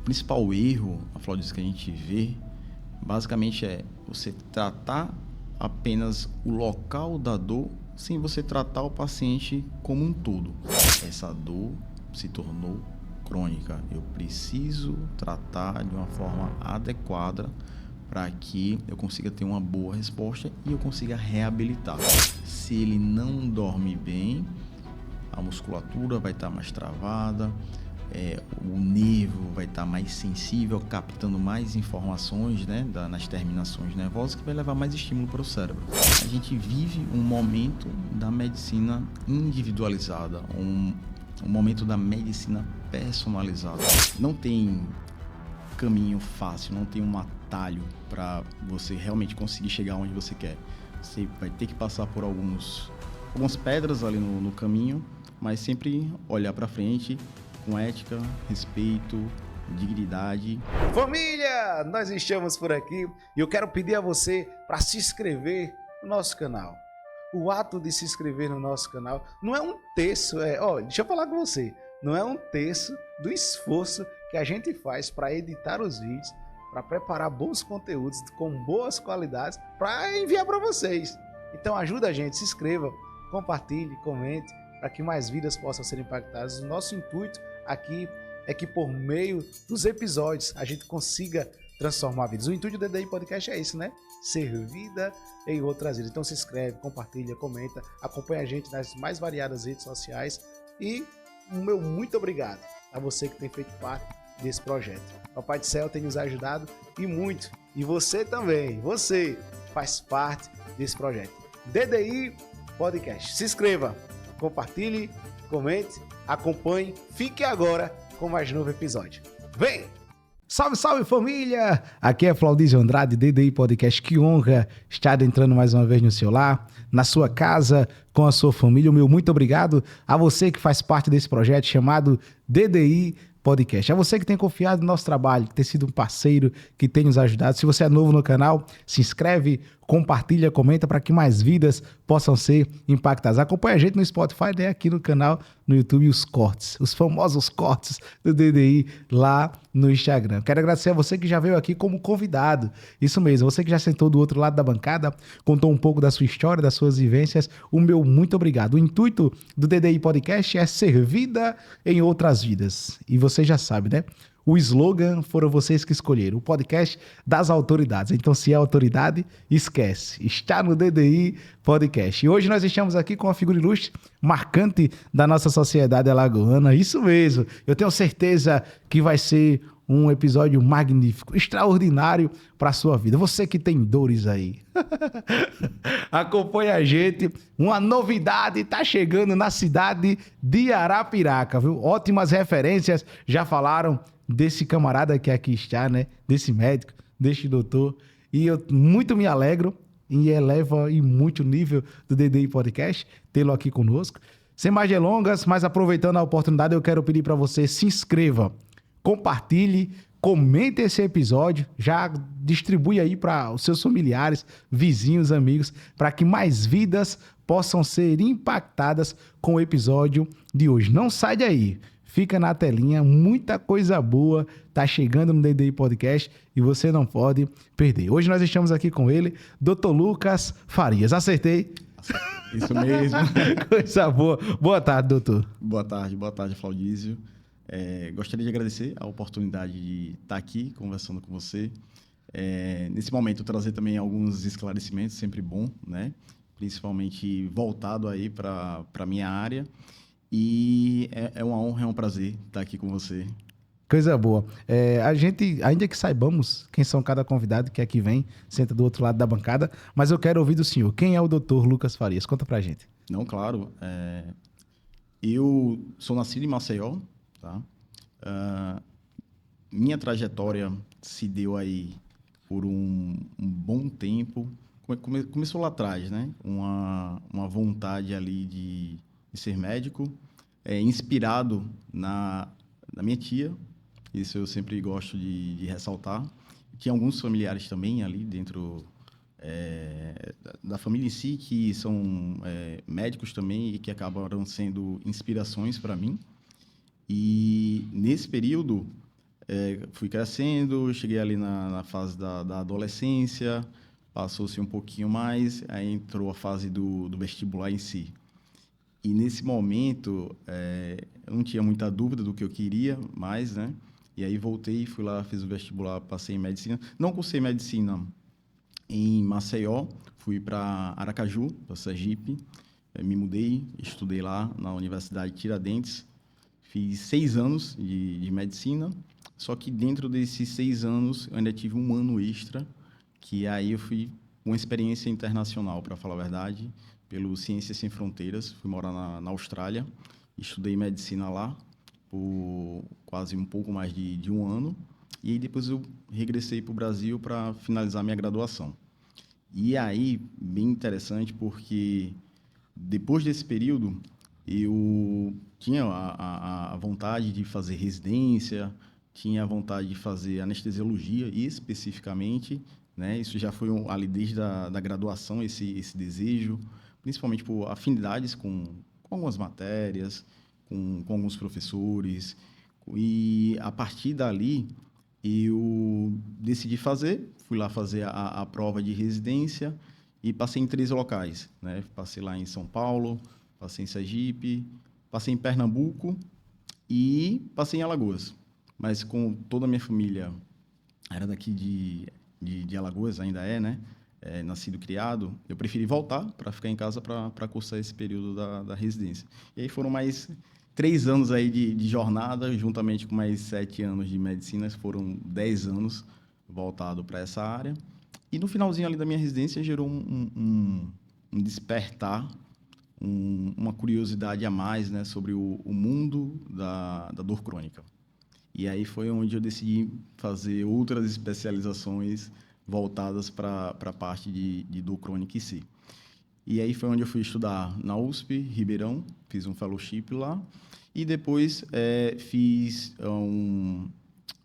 principal erro, Flávio, que a gente vê, basicamente é você tratar apenas o local da dor sem você tratar o paciente como um todo. Essa dor se tornou crônica. Eu preciso tratar de uma forma adequada para que eu consiga ter uma boa resposta e eu consiga reabilitar. Se ele não dorme bem, a musculatura vai estar mais travada, o nervo vai estar mais sensível, captando mais informações, né, nas terminações nervosas, que vai levar mais estímulo para o cérebro. A gente vive um momento da medicina individualizada, um momento da medicina personalizada. Não tem caminho fácil, não tem um atalho para você realmente conseguir chegar onde você quer. Você vai ter que passar por algumas pedras ali no caminho, mas sempre olhar para frente com ética, respeito, dignidade. Família, nós estamos por aqui e eu quero pedir a você para se inscrever no nosso canal. O ato de se inscrever no nosso canal não é um terço, deixa eu falar com você, não é um terço do esforço que a gente faz para editar os vídeos, para preparar bons conteúdos com boas qualidades para enviar para vocês. Então ajuda a gente, se inscreva, compartilhe, comente, para que mais vidas possam ser impactadas. O nosso intuito aqui é que por meio dos episódios a gente consiga transformar vidas. O intuito do DDI Podcast é isso, né? Ser vida em outras vidas. Então se inscreve, compartilha, comenta, acompanha a gente nas mais variadas redes sociais e o meu muito obrigado a você que tem feito parte desse projeto. Papai do Céu tem nos ajudado e muito. E você também, você faz parte desse projeto. DDI Podcast. Se inscreva, compartilhe, comente, acompanhe, fique agora com mais novo episódio. Vem! Salve, salve família! Aqui é Flaudísio Andrade, DDI Podcast. Que honra estar entrando mais uma vez no seu lar, na sua casa, com a sua família. O meu muito obrigado a você que faz parte desse projeto chamado DDI Podcast. A você que tem confiado no nosso trabalho, que tem sido um parceiro, que tem nos ajudado. Se você é novo no canal, se inscreve, compartilha, comenta para que mais vidas possam ser impactadas. Acompanha a gente no Spotify, né, aqui no canal, no YouTube, os cortes, os famosos cortes do DDI lá no Instagram. Quero agradecer a você que já veio aqui como convidado. Isso mesmo, você que já sentou do outro lado da bancada, contou um pouco da sua história, das suas vivências. O meu muito obrigado. O intuito do DDI Podcast é ser vida em outras vidas. E você já sabe, né? O slogan foram vocês que escolheram, o podcast das autoridades. Então, se é autoridade, esquece. Está no DDI Podcast. E hoje nós estamos aqui com uma figura ilustre, marcante da nossa sociedade alagoana. Isso mesmo. Eu tenho certeza que vai ser um episódio magnífico, extraordinário para a sua vida. Você que tem dores aí. Acompanha a gente. Uma novidade está chegando na cidade de Arapiraca, viu? Ótimas referências já falaram desse camarada que aqui está, né? Desse médico, desse doutor. E eu muito me alegro e eleva e muito o nível do DDI Podcast tê-lo aqui conosco. Sem mais delongas, mas aproveitando a oportunidade, eu quero pedir para você se inscreva, compartilhe, comente esse episódio, já distribui aí para os seus familiares, vizinhos, amigos, para que mais vidas possam ser impactadas com o episódio de hoje. Não sai daí. Fica na telinha, muita coisa boa tá chegando no DDI Podcast e você não pode perder. Hoje nós estamos aqui com ele, Dr. Lucas Farias. Acertei? Isso mesmo. Coisa boa. Boa tarde, doutor. Boa tarde, Flaudísio. Gostaria de agradecer a oportunidade de estar aqui conversando com você. Nesse momento, trazer também alguns esclarecimentos, sempre bom, né? Principalmente voltado aí para a minha área. E é uma honra, é um prazer estar aqui com você. Coisa boa. A gente, ainda que saibamos quem são cada convidado que aqui vem, senta do outro lado da bancada, mas eu quero ouvir do senhor. Quem é o Dr. Lucas Farias? Conta pra gente. Não, claro. Eu sou nascido em Maceió, tá? Minha trajetória se deu aí por um bom tempo. Começou lá atrás, né? Uma vontade ali de ser médico, inspirado na minha tia. Isso eu sempre gosto de ressaltar. Tinha alguns familiares também ali dentro da família em si, que são médicos também e que acabaram sendo inspirações para mim. E nesse período, Fui crescendo, cheguei ali na fase da adolescência, passou-se um pouquinho mais, aí entrou a fase do vestibular em si. E nesse momento, eu não tinha muita dúvida do que eu queria mais, né? E aí voltei, fui lá, fiz o vestibular, passei em medicina. Não cursei medicina em Maceió, fui para Aracaju, para Sergipe, me mudei, estudei lá na Universidade Tiradentes, fiz 6 anos de medicina, só que dentro desses 6 anos eu ainda tive um ano extra, que aí eu fui uma experiência internacional, para falar a verdade, pelo Ciências Sem Fronteiras, fui morar na Austrália, estudei medicina lá por quase um pouco mais de um ano, e aí depois eu regressei para o Brasil para finalizar minha graduação. E aí, bem interessante, porque depois desse período, eu tinha a vontade de fazer residência, tinha a vontade de fazer anestesiologia, especificamente, né? Isso já foi ali desde da graduação, esse desejo, principalmente por afinidades com algumas matérias, com alguns professores. E a partir dali, eu decidi fazer, fui lá fazer a prova de residência e passei em 3 locais, né? Passei lá em São Paulo, passei em Sergipe, passei em Pernambuco e passei em Alagoas. Mas com toda a minha família era daqui de Alagoas, ainda né? Nascido e criado, eu preferi voltar para ficar em casa para cursar esse período da residência. E aí foram mais 3 anos aí de jornada, juntamente com mais 7 anos de medicina, foram 10 anos voltado para essa área. E no finalzinho ali da minha residência gerou um despertar, uma curiosidade a mais, né, sobre o mundo da dor crônica. E aí foi onde eu decidi fazer outras especializações voltadas para a parte de dor crônica em si. E aí foi onde eu fui estudar na USP, Ribeirão, fiz um fellowship lá, e depois fiz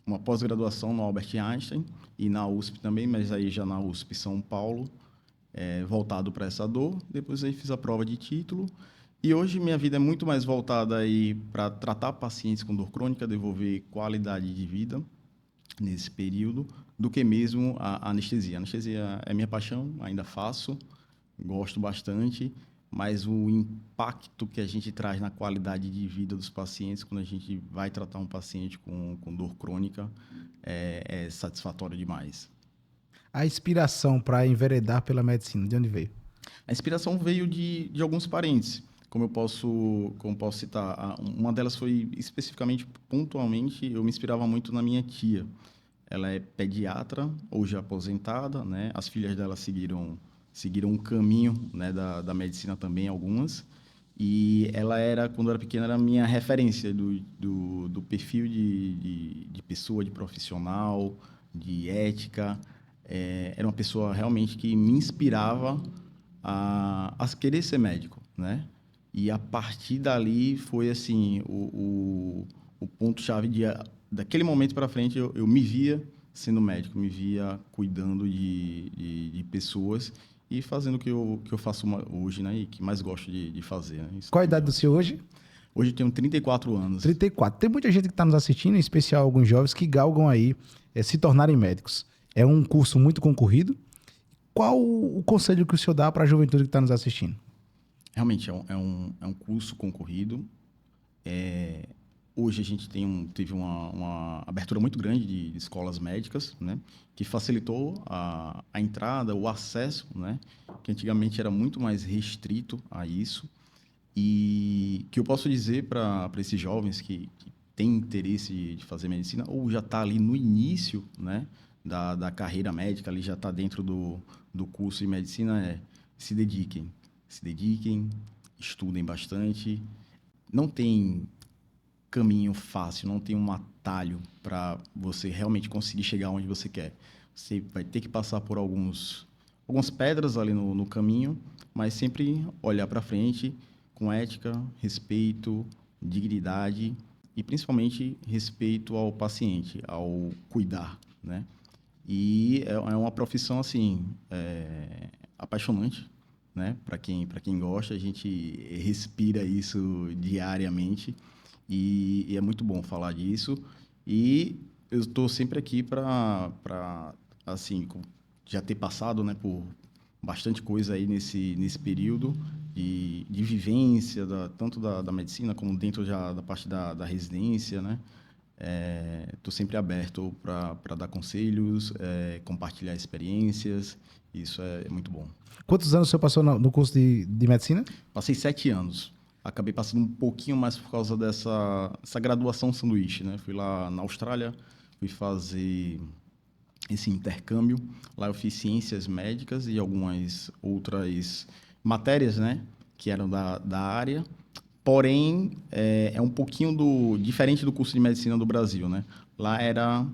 uma pós-graduação no Albert Einstein e na USP também, mas aí já na USP São Paulo, voltado para essa dor. Depois aí fiz a prova de título e hoje minha vida é muito mais voltada aí para tratar pacientes com dor crônica, devolver qualidade de vida nesse período, do que mesmo a anestesia. A anestesia é minha paixão, ainda faço, gosto bastante, mas o impacto que a gente traz na qualidade de vida dos pacientes quando a gente vai tratar um paciente com dor crônica é satisfatório demais. A inspiração para enveredar pela medicina, de onde veio? A inspiração veio de alguns parentes. Como eu posso citar, uma delas foi especificamente, pontualmente, eu me inspirava muito na minha tia. Ela é pediatra, hoje aposentada, né? As filhas dela seguiram um caminho, né, da medicina também, algumas. E ela quando eu era pequena, era a minha referência do perfil de pessoa, de profissional, de ética. Era uma pessoa realmente que me inspirava a querer ser médico, né? E a partir dali foi assim o ponto-chave daquele momento para frente eu me via sendo médico, me via cuidando de pessoas e fazendo o que eu faço hoje, né? E que mais gosto de fazer. Né? Qual a idade do senhor hoje? Hoje eu tenho 34 anos. 34. Tem muita gente que está nos assistindo, em especial alguns jovens que galgam aí se tornarem médicos. É um curso muito concorrido. Qual o conselho que o senhor dá para a juventude que está nos assistindo? Realmente é um curso concorrido. Hoje a gente teve uma abertura muito grande de escolas médicas, né, que facilitou a entrada, o acesso, né, que antigamente era muito mais restrito a isso. E que eu posso dizer para esses jovens que têm interesse de fazer medicina ou já está ali no início, né, da carreira médica, ali já está dentro do curso de medicina, se dediquem, estudem bastante. Não tem caminho fácil, não tem um atalho para você realmente conseguir chegar onde você quer. Você vai ter que passar por algumas pedras ali no caminho, mas sempre olhar para frente com ética, respeito, dignidade e principalmente respeito ao paciente, ao cuidar, né? E é uma profissão assim apaixonante, né? Para quem gosta, a gente respira isso diariamente e é muito bom falar disso. E eu estou sempre aqui para assim, já ter passado, né, por bastante coisa aí nesse período de vivência, tanto da medicina como dentro já da parte da residência, né? Estou sempre aberto para dar conselhos, compartilhar experiências, isso é muito bom. Quantos anos o senhor passou no curso de medicina? Passei 7 anos. Acabei passando um pouquinho mais por causa dessa graduação sanduíche, né? Fui lá na Austrália, fui fazer esse intercâmbio. Lá eu fiz ciências médicas e algumas outras matérias, né? Que eram da área. Porém, é um pouquinho diferente do curso de medicina do Brasil, né? Lá era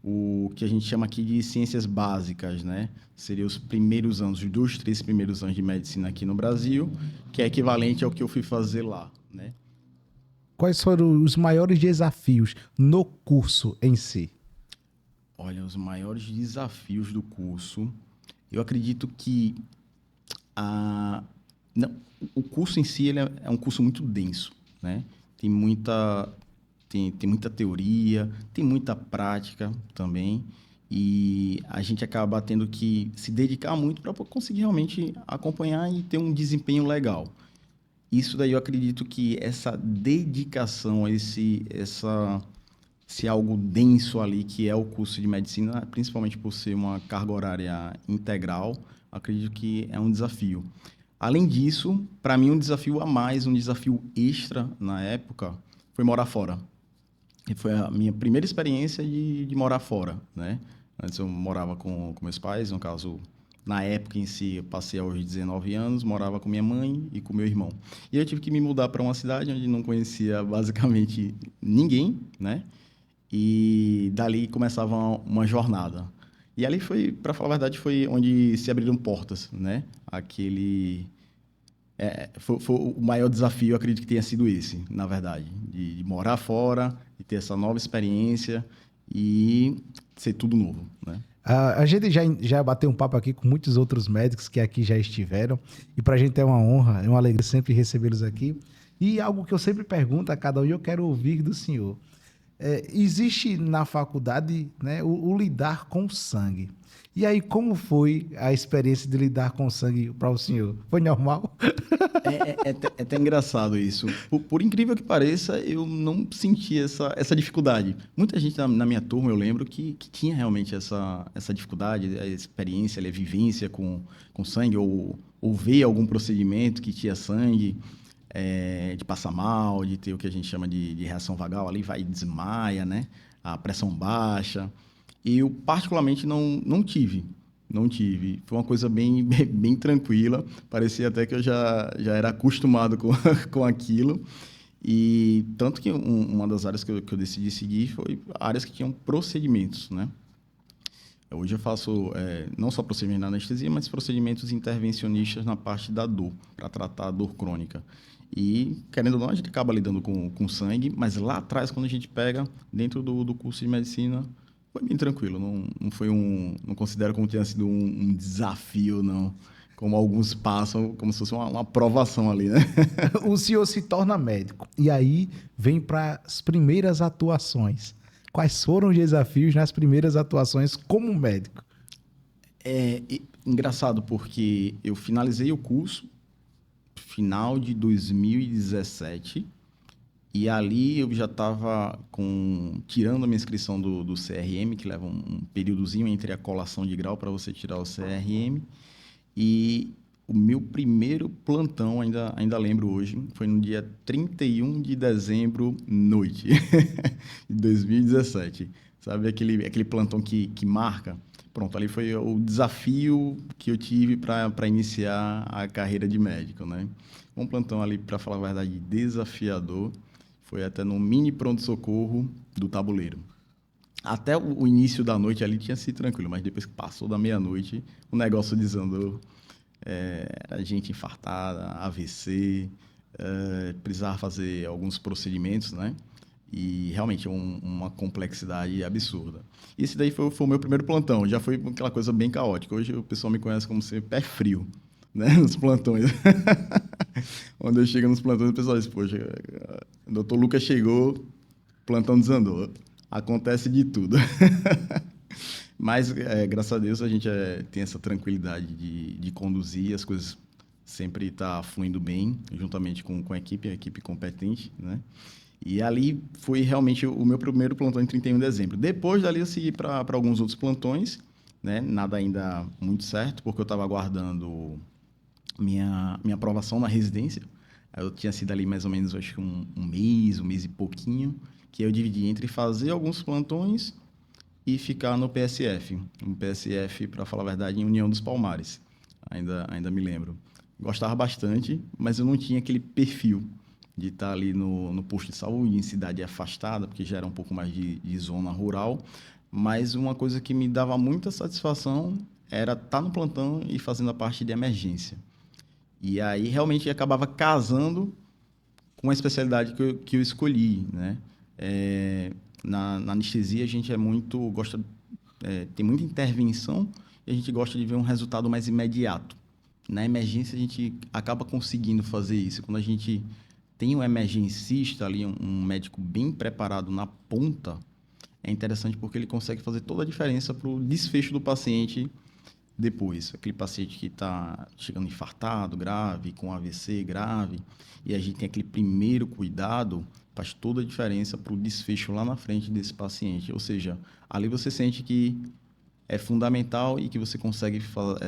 o que a gente chama aqui de ciências básicas, né? Seriam os primeiros anos, os 2, 3 primeiros anos de medicina aqui no Brasil, que é equivalente ao que eu fui fazer lá, né? Quais foram os maiores desafios no curso em si? Olha, os maiores desafios do curso, eu acredito que não, o curso em si ele é um curso muito denso, né? Tem muita teoria, tem muita prática também, e a gente acaba tendo que se dedicar muito para conseguir realmente acompanhar e ter um desempenho legal. Isso daí eu acredito que essa dedicação, esse algo denso ali, que é o curso de medicina, principalmente por ser uma carga horária integral, acredito que é um desafio. Além disso, para mim, um desafio a mais, um desafio extra na época, foi morar fora. E foi a minha primeira experiência de morar fora, né? Antes eu morava com meus pais, no caso, na época em si, eu passei aos 19 anos, morava com minha mãe e com meu irmão. E eu tive que me mudar para uma cidade onde não conhecia basicamente ninguém, né? E dali começava uma jornada. E ali foi, para falar a verdade, foi onde se abriram portas, né? Foi o maior desafio, eu acredito que tenha sido esse, na verdade, de morar fora, de ter essa nova experiência e ser tudo novo, né? A gente já bateu um papo aqui com muitos outros médicos que aqui já estiveram, e para a gente é uma honra, é uma alegria sempre recebê-los aqui. E algo que eu sempre pergunto a cada um, e eu quero ouvir do senhor. Existe na faculdade, né, o lidar com sangue. E aí, como foi a experiência de lidar com sangue para o senhor? Foi normal? É até engraçado isso. Por incrível que pareça, eu não senti essa dificuldade. Muita gente na minha turma, eu lembro, que tinha realmente essa dificuldade, a experiência, a vivência com sangue, ou ver algum procedimento que tinha sangue, de passar mal, de ter o que a gente chama de reação vagal, ali vai e desmaia, né? A pressão baixa. Eu, particularmente, não tive. Não tive. Foi uma coisa bem tranquila. Parecia até que eu já era acostumado com aquilo. E tanto que uma das áreas que eu decidi seguir foi áreas que tinham procedimentos, né? Hoje eu faço não só procedimentos na anestesia, mas procedimentos intervencionistas na parte da dor, para tratar a dor crônica. E, querendo ou não, a gente acaba lidando com sangue, mas lá atrás, quando a gente pega, dentro do curso de medicina, foi bem tranquilo. Não foi não considero como tenha sido um desafio, não. Como alguns passam, como se fosse uma aprovação ali, né? O senhor se torna médico, e aí vem para as primeiras atuações. Quais foram os desafios nas primeiras atuações como médico? Engraçado, porque eu finalizei o curso final de 2017 e ali eu já estava tirando a minha inscrição do CRM, que leva um períodozinho entre a colação de grau para você tirar o CRM. E o meu primeiro plantão, ainda lembro hoje, foi no dia 31 de dezembro, noite, de 2017. Sabe aquele plantão que marca? Pronto, ali foi o desafio que eu tive para iniciar a carreira de médico, né? Um plantão ali, para falar a verdade, desafiador. Foi até no mini pronto-socorro do Tabuleiro. Até o início da noite ali tinha sido tranquilo, mas depois que passou da meia-noite, o negócio desandou. A gente infartada, AVC, precisava fazer alguns procedimentos, né? E realmente uma complexidade absurda. Esse daí foi o meu primeiro plantão, já foi aquela coisa bem caótica. Hoje o pessoal me conhece como ser pé frio, né? Nos plantões. Quando eu chego nos plantões, o pessoal diz, poxa, o doutor Lucas chegou, o plantão desandou. Acontece de tudo. Mas, graças a Deus, a gente tem essa tranquilidade de conduzir, as coisas sempre tá fluindo bem, juntamente com a equipe competente, né? E ali foi realmente o meu primeiro plantão em 31 de dezembro. Depois dali eu segui para alguns outros plantões, né? Nada ainda muito certo, porque eu estava aguardando minha aprovação na residência. Eu tinha sido ali mais ou menos, acho que um mês e pouquinho, que eu dividi entre fazer alguns plantões e ficar no PSF. Um PSF, para falar a verdade, em União dos Palmares. Ainda me lembro. Gostava bastante, mas eu não tinha aquele perfil de estar ali no posto de saúde, em cidade afastada, porque já era um pouco mais de zona rural. Mas uma coisa que me dava muita satisfação era estar no plantão e fazendo a parte de emergência. E aí, realmente, acabava casando com a especialidade que eu escolhi, né? Na anestesia, a gente tem muita intervenção e a gente gosta de ver um resultado mais imediato. Na emergência, a gente acaba conseguindo fazer isso. Quando a gente tem um emergencista ali, um médico bem preparado na ponta, é interessante porque ele consegue fazer toda a diferença para o desfecho do paciente depois. Aquele paciente que está chegando infartado, grave, com AVC grave, e a gente tem aquele primeiro cuidado, faz toda a diferença para o desfecho lá na frente desse paciente. Ou seja, ali você sente que é fundamental e que você consegue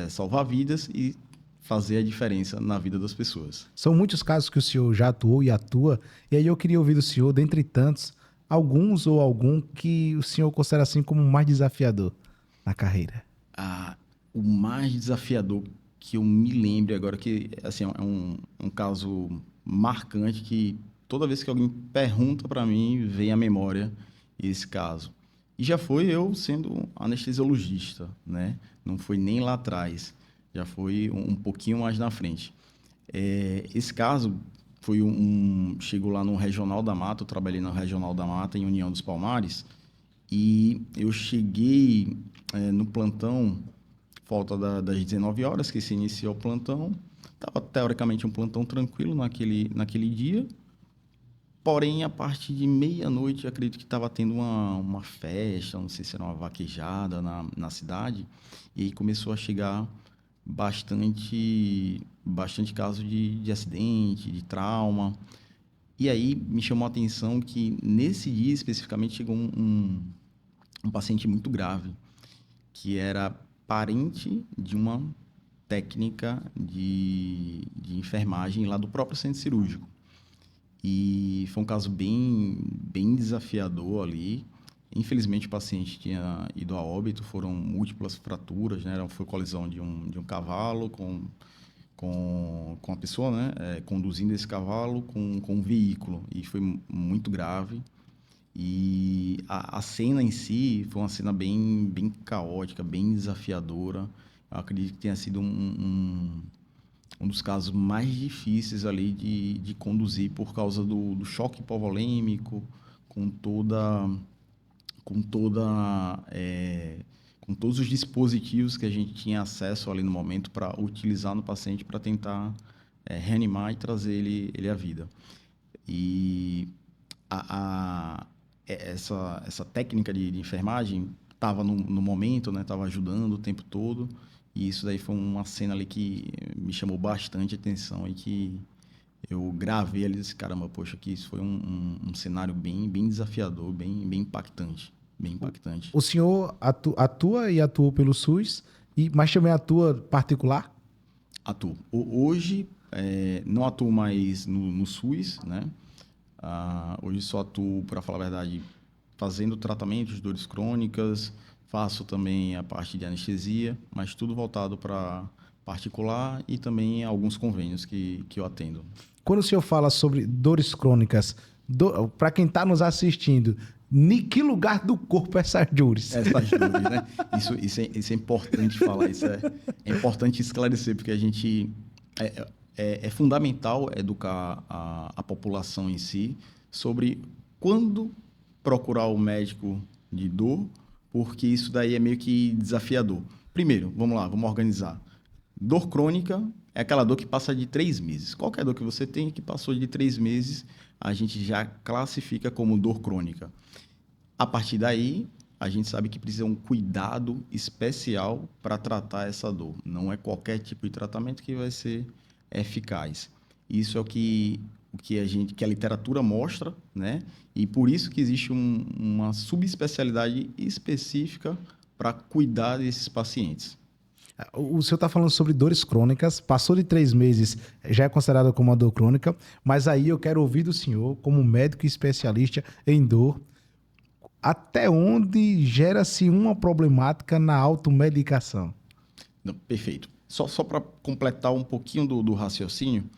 salvar vidas e fazer a diferença na vida das pessoas. São muitos casos que o senhor já atuou e atua, e aí eu queria ouvir do senhor, dentre tantos, alguns ou algum que o senhor considera assim como o mais desafiador na carreira. O mais desafiador que eu me lembro agora, que assim, é um caso marcante que toda vez que alguém pergunta para mim, vem à memória esse caso. E já foi eu sendo anestesiologista, né? Não foi nem lá atrás, já foi um pouquinho mais na frente. Esse caso foi chegou lá no Regional da Mata, eu trabalhei no Regional da Mata, em União dos Palmares, e eu cheguei no plantão, volta das 19 horas que se iniciou o plantão. Estava teoricamente um plantão tranquilo naquele dia, porém, a partir de meia-noite, acredito que estava tendo uma festa, não sei se era uma vaquejada na cidade, e aí começou a chegar bastante caso de acidente, de trauma. E aí me chamou a atenção que nesse dia especificamente chegou um paciente muito grave, que era parente de uma técnica de enfermagem lá do próprio centro cirúrgico. E foi um caso bem desafiador ali. Infelizmente, o paciente tinha ido a óbito, foram múltiplas fraturas, né? Foi colisão de um cavalo com a pessoa, né? Conduzindo esse cavalo com um veículo, e foi muito grave. E a cena em si foi uma cena bem caótica, bem desafiadora. Eu acredito que tenha sido um dos casos mais difíceis ali de conduzir por causa do choque hipovolêmico, com todos os dispositivos que a gente tinha acesso ali no momento para utilizar no paciente para tentar reanimar e trazer ele à vida. E essa técnica de enfermagem estava no momento, né? Estava ajudando o tempo todo, e isso daí foi uma cena ali que me chamou bastante atenção e que eu gravei ali e disse, caramba, poxa, que isso foi um cenário bem desafiador, bem impactante. Bem impactante. O senhor atua e atuou pelo SUS, mas também atua particular? Atuo. Hoje, não atuo mais no SUS, né? Hoje só atuo, para falar a verdade, fazendo tratamento de dores crônicas, faço também a parte de anestesia, mas tudo voltado para particular e também alguns convênios que eu atendo. Quando o senhor fala sobre dores crônicas, para quem está nos assistindo, em que lugar do corpo essas dores? Essas dores, né? Isso é importante falar, isso é importante esclarecer, porque a gente... É fundamental educar a população em si sobre quando procurar o médico de dor, porque isso daí é meio que desafiador. Primeiro, vamos organizar. Dor crônica é aquela dor que passa de 3 meses. Qualquer dor que você tenha que passou de 3 meses, a gente já classifica como dor crônica. A partir daí, a gente sabe que precisa um cuidado especial para tratar essa dor. Não é qualquer tipo de tratamento que vai ser eficaz. Isso é que a literatura mostra, né? E por isso que existe uma subespecialidade específica para cuidar desses pacientes. O senhor está falando sobre dores crônicas, passou de 3 meses, já é considerado como uma dor crônica, mas aí eu quero ouvir do senhor, como médico e especialista em dor, até onde gera-se uma problemática na automedicação? Não, perfeito. Só para completar um pouquinho do raciocínio,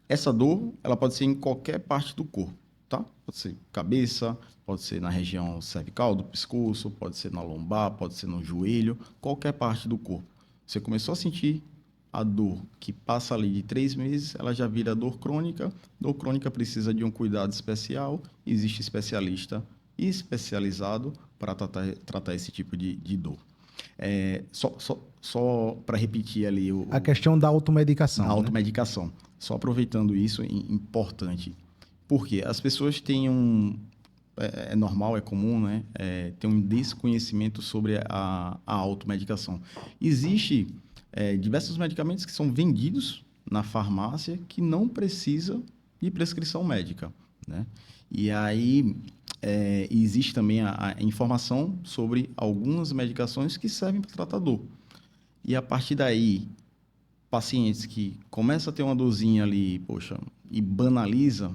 essa dor ela pode ser em qualquer parte do corpo, tá? Pode ser cabeça, pode ser na região cervical, do pescoço, pode ser na lombar, pode ser no joelho, qualquer parte do corpo. Você começou a sentir a dor que passa ali de 3 meses, ela já vira dor crônica. Dor crônica precisa de um cuidado especial. Existe especialista especializado para tratar esse tipo de dor. Só para repetir ali A questão da automedicação. a né? automedicação. Só aproveitando isso, importante. Porque as pessoas têm é normal, é comum, né? Ter um desconhecimento sobre a automedicação. Existe diversos medicamentos que são vendidos na farmácia que não precisa de prescrição médica, né? E aí existe também a informação sobre algumas medicações que servem para tratar dor. E a partir daí, pacientes que começam a ter uma dorzinha ali, poxa, e banaliza,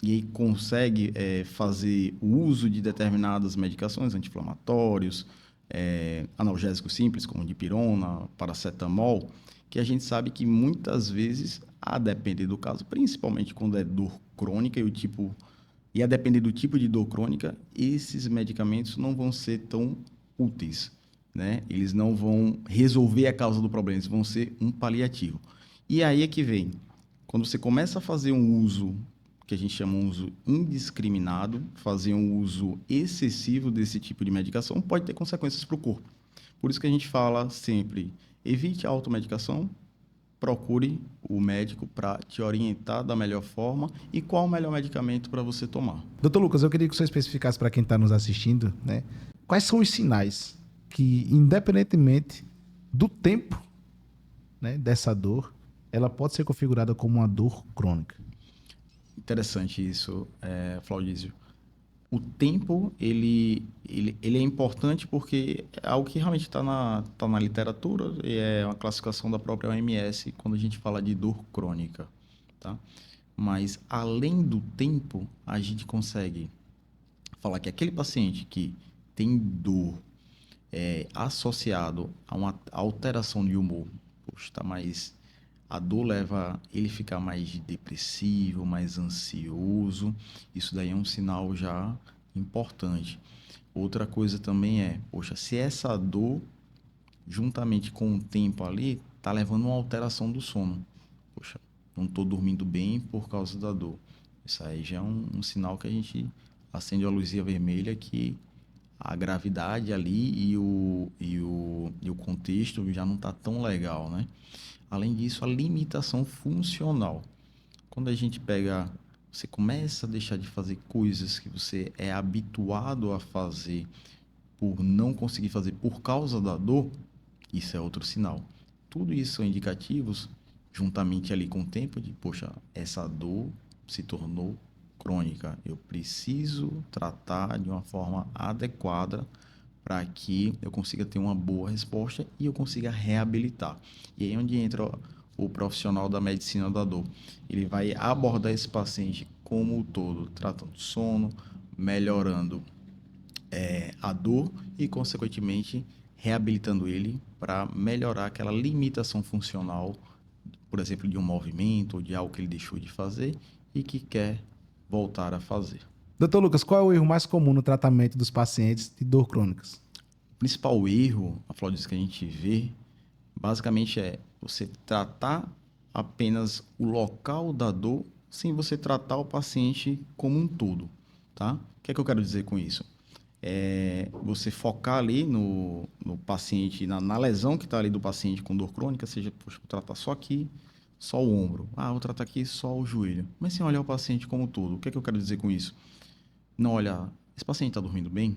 e aí consegue fazer o uso de determinadas medicações, anti-inflamatórios, analgésicos simples, como dipirona, paracetamol, que a gente sabe que muitas vezes, a depender do caso, principalmente quando é dor crônica e a depender do tipo de dor crônica, esses medicamentos não vão ser tão úteis, né? Eles não vão resolver a causa do problema, eles vão ser um paliativo. E aí é que vem, quando você começa a fazer um uso que a gente chama um uso indiscriminado, fazer um uso excessivo desse tipo de medicação pode ter consequências para o corpo. Por isso que a gente fala sempre, evite a automedicação, procure o médico para te orientar da melhor forma e qual o melhor medicamento para você tomar. Doutor Lucas, eu queria que o senhor especificasse para quem está nos assistindo, né? Quais são os sinais que, independentemente do tempo, né, dessa dor, ela pode ser configurada como uma dor crônica? Interessante isso, Flaudísio. O tempo, ele é importante porque é algo que realmente está na literatura e é uma classificação da própria OMS quando a gente fala de dor crônica, tá? Mas, além do tempo, a gente consegue falar que aquele paciente que tem dor associado a uma alteração de humor, poxa, tá mais... A dor leva ele a ficar mais depressivo, mais ansioso. Isso daí é um sinal já importante. Outra coisa também poxa, se essa dor, juntamente com o tempo ali, tá levando a uma alteração do sono. Poxa, não estou dormindo bem por causa da dor. Isso aí já é um sinal que a gente acende a luzinha vermelha que a gravidade ali e o contexto já não está tão legal, né? Além disso, a limitação funcional. Quando a gente você começa a deixar de fazer coisas que você é habituado a fazer por não conseguir fazer por causa da dor, isso é outro sinal. Tudo isso são indicativos, juntamente ali com o tempo, de, poxa, essa dor se tornou crônica. Eu preciso tratar de uma forma adequada para que eu consiga ter uma boa resposta e eu consiga reabilitar. E aí é onde entra o profissional da medicina da dor. Ele vai abordar esse paciente como um todo, tratando sono, melhorando a dor e, consequentemente, reabilitando ele para melhorar aquela limitação funcional, por exemplo, de um movimento ou de algo que ele deixou de fazer e que quer voltar a fazer. Doutor Lucas, qual é o erro mais comum no tratamento dos pacientes de dor crônicas? O principal erro, a Flávio, que a gente vê, basicamente é você tratar apenas o local da dor sem você tratar o paciente como um todo, tá? O que é que eu quero dizer com isso? Você focar ali no paciente, na lesão que está ali do paciente com dor crônica, seja, poxa, vou tratar só aqui, só o ombro. Vou tratar aqui só o joelho. Mas sem olhar o paciente como um todo. O que é que eu quero dizer com isso? Não olhar, esse paciente está dormindo bem?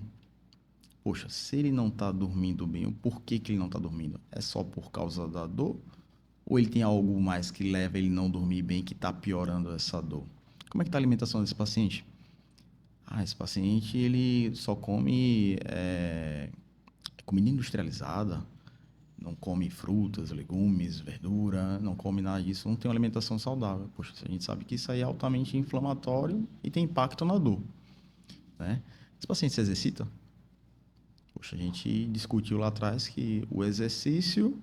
Poxa, se ele não está dormindo bem, o porquê que ele não está dormindo? É só por causa da dor? Ou ele tem algo mais que leva ele não dormir bem, que está piorando essa dor? Como é que está a alimentação desse paciente? Esse paciente ele só come comida industrializada, não come frutas, legumes, verdura, não come nada disso, não tem uma alimentação saudável. Poxa, a gente sabe que isso aí é altamente inflamatório e tem impacto na dor, né? Esse paciente se exercita? Poxa, a gente discutiu lá atrás que o exercício,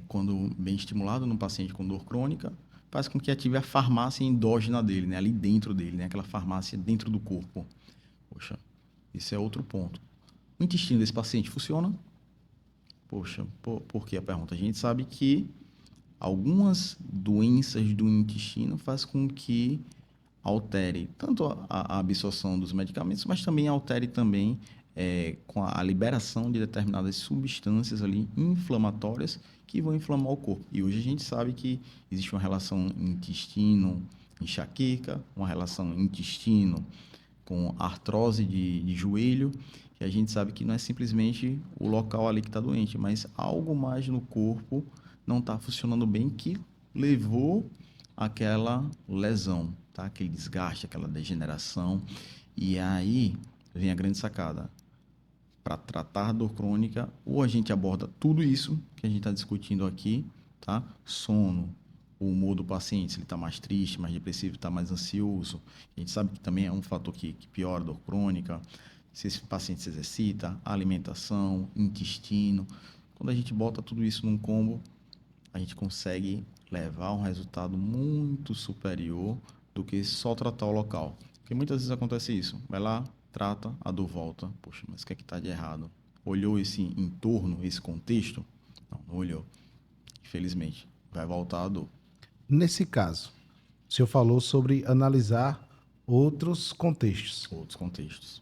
quando bem estimulado no paciente com dor crônica, faz com que ative a farmácia endógena dele, né? Ali dentro dele, né? Aquela farmácia dentro do corpo. Poxa, isso é outro ponto. O intestino desse paciente funciona? Poxa, por que a pergunta? A gente sabe que algumas doenças do intestino faz com que altere tanto a absorção dos medicamentos, mas também altere também com a liberação de determinadas substâncias ali inflamatórias que vão inflamar o corpo. E hoje a gente sabe que existe uma relação intestino-enxaqueca, uma relação intestino com artrose de joelho, e a gente sabe que não é simplesmente o local ali que está doente, mas algo mais no corpo não está funcionando bem que levou àquela lesão, tá? Aquele desgaste, aquela degeneração. E aí vem a grande sacada. Para tratar a dor crônica, ou a gente aborda tudo isso que a gente está discutindo aqui, tá? Sono, o humor do paciente, se ele está mais triste, mais depressivo, está mais ansioso. A gente sabe que também é um fator que piora a dor crônica. Se esse paciente se exercita, alimentação, intestino. Quando a gente bota tudo isso num combo, a gente consegue levar um resultado muito superior do que só tratar o local. Porque muitas vezes acontece isso. Vai lá, trata, a dor volta. Poxa, mas o que é que está de errado? Olhou esse entorno, esse contexto? Não olhou. Infelizmente, vai voltar a dor. Nesse caso, o senhor falou sobre analisar outros contextos. Outros contextos.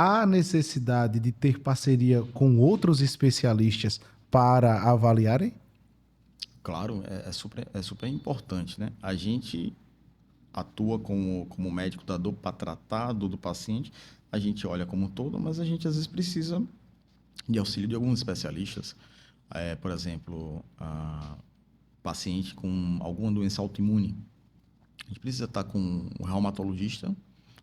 Há necessidade de ter parceria com outros especialistas para avaliarem? Claro, é super importante, né? A gente atua como médico da dor para tratar a dor do paciente, a gente olha como um todo, mas a gente às vezes precisa de auxílio de alguns especialistas. Por exemplo, paciente com alguma doença autoimune. A gente precisa estar com um reumatologista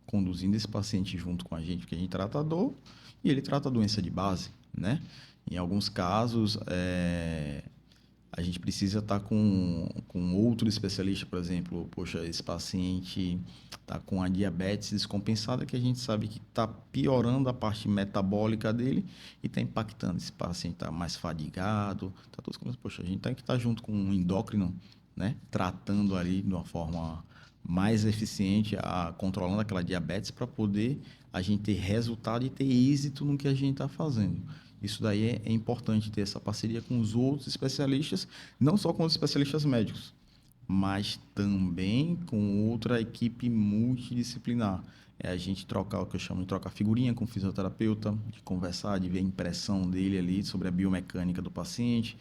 conduzindo esse paciente junto com a gente, porque a gente trata a dor e ele trata a doença de base, né? Em alguns casos, a gente precisa estar com outro especialista, por exemplo, poxa, esse paciente está com a diabetes descompensada, que a gente sabe que está piorando a parte metabólica dele e está impactando. Esse paciente está mais fadigado, está todos como, poxa, a gente tem que estar junto com um endócrino, né? Tratando ali de uma forma mais eficiente, controlando aquela diabetes para poder a gente ter resultado e ter êxito no que a gente está fazendo. Isso daí é importante ter essa parceria com os outros especialistas, não só com os especialistas médicos, mas também com outra equipe multidisciplinar. É a gente trocar o que eu chamo de trocar figurinha com o fisioterapeuta, de conversar, de ver a impressão dele ali sobre a biomecânica do paciente,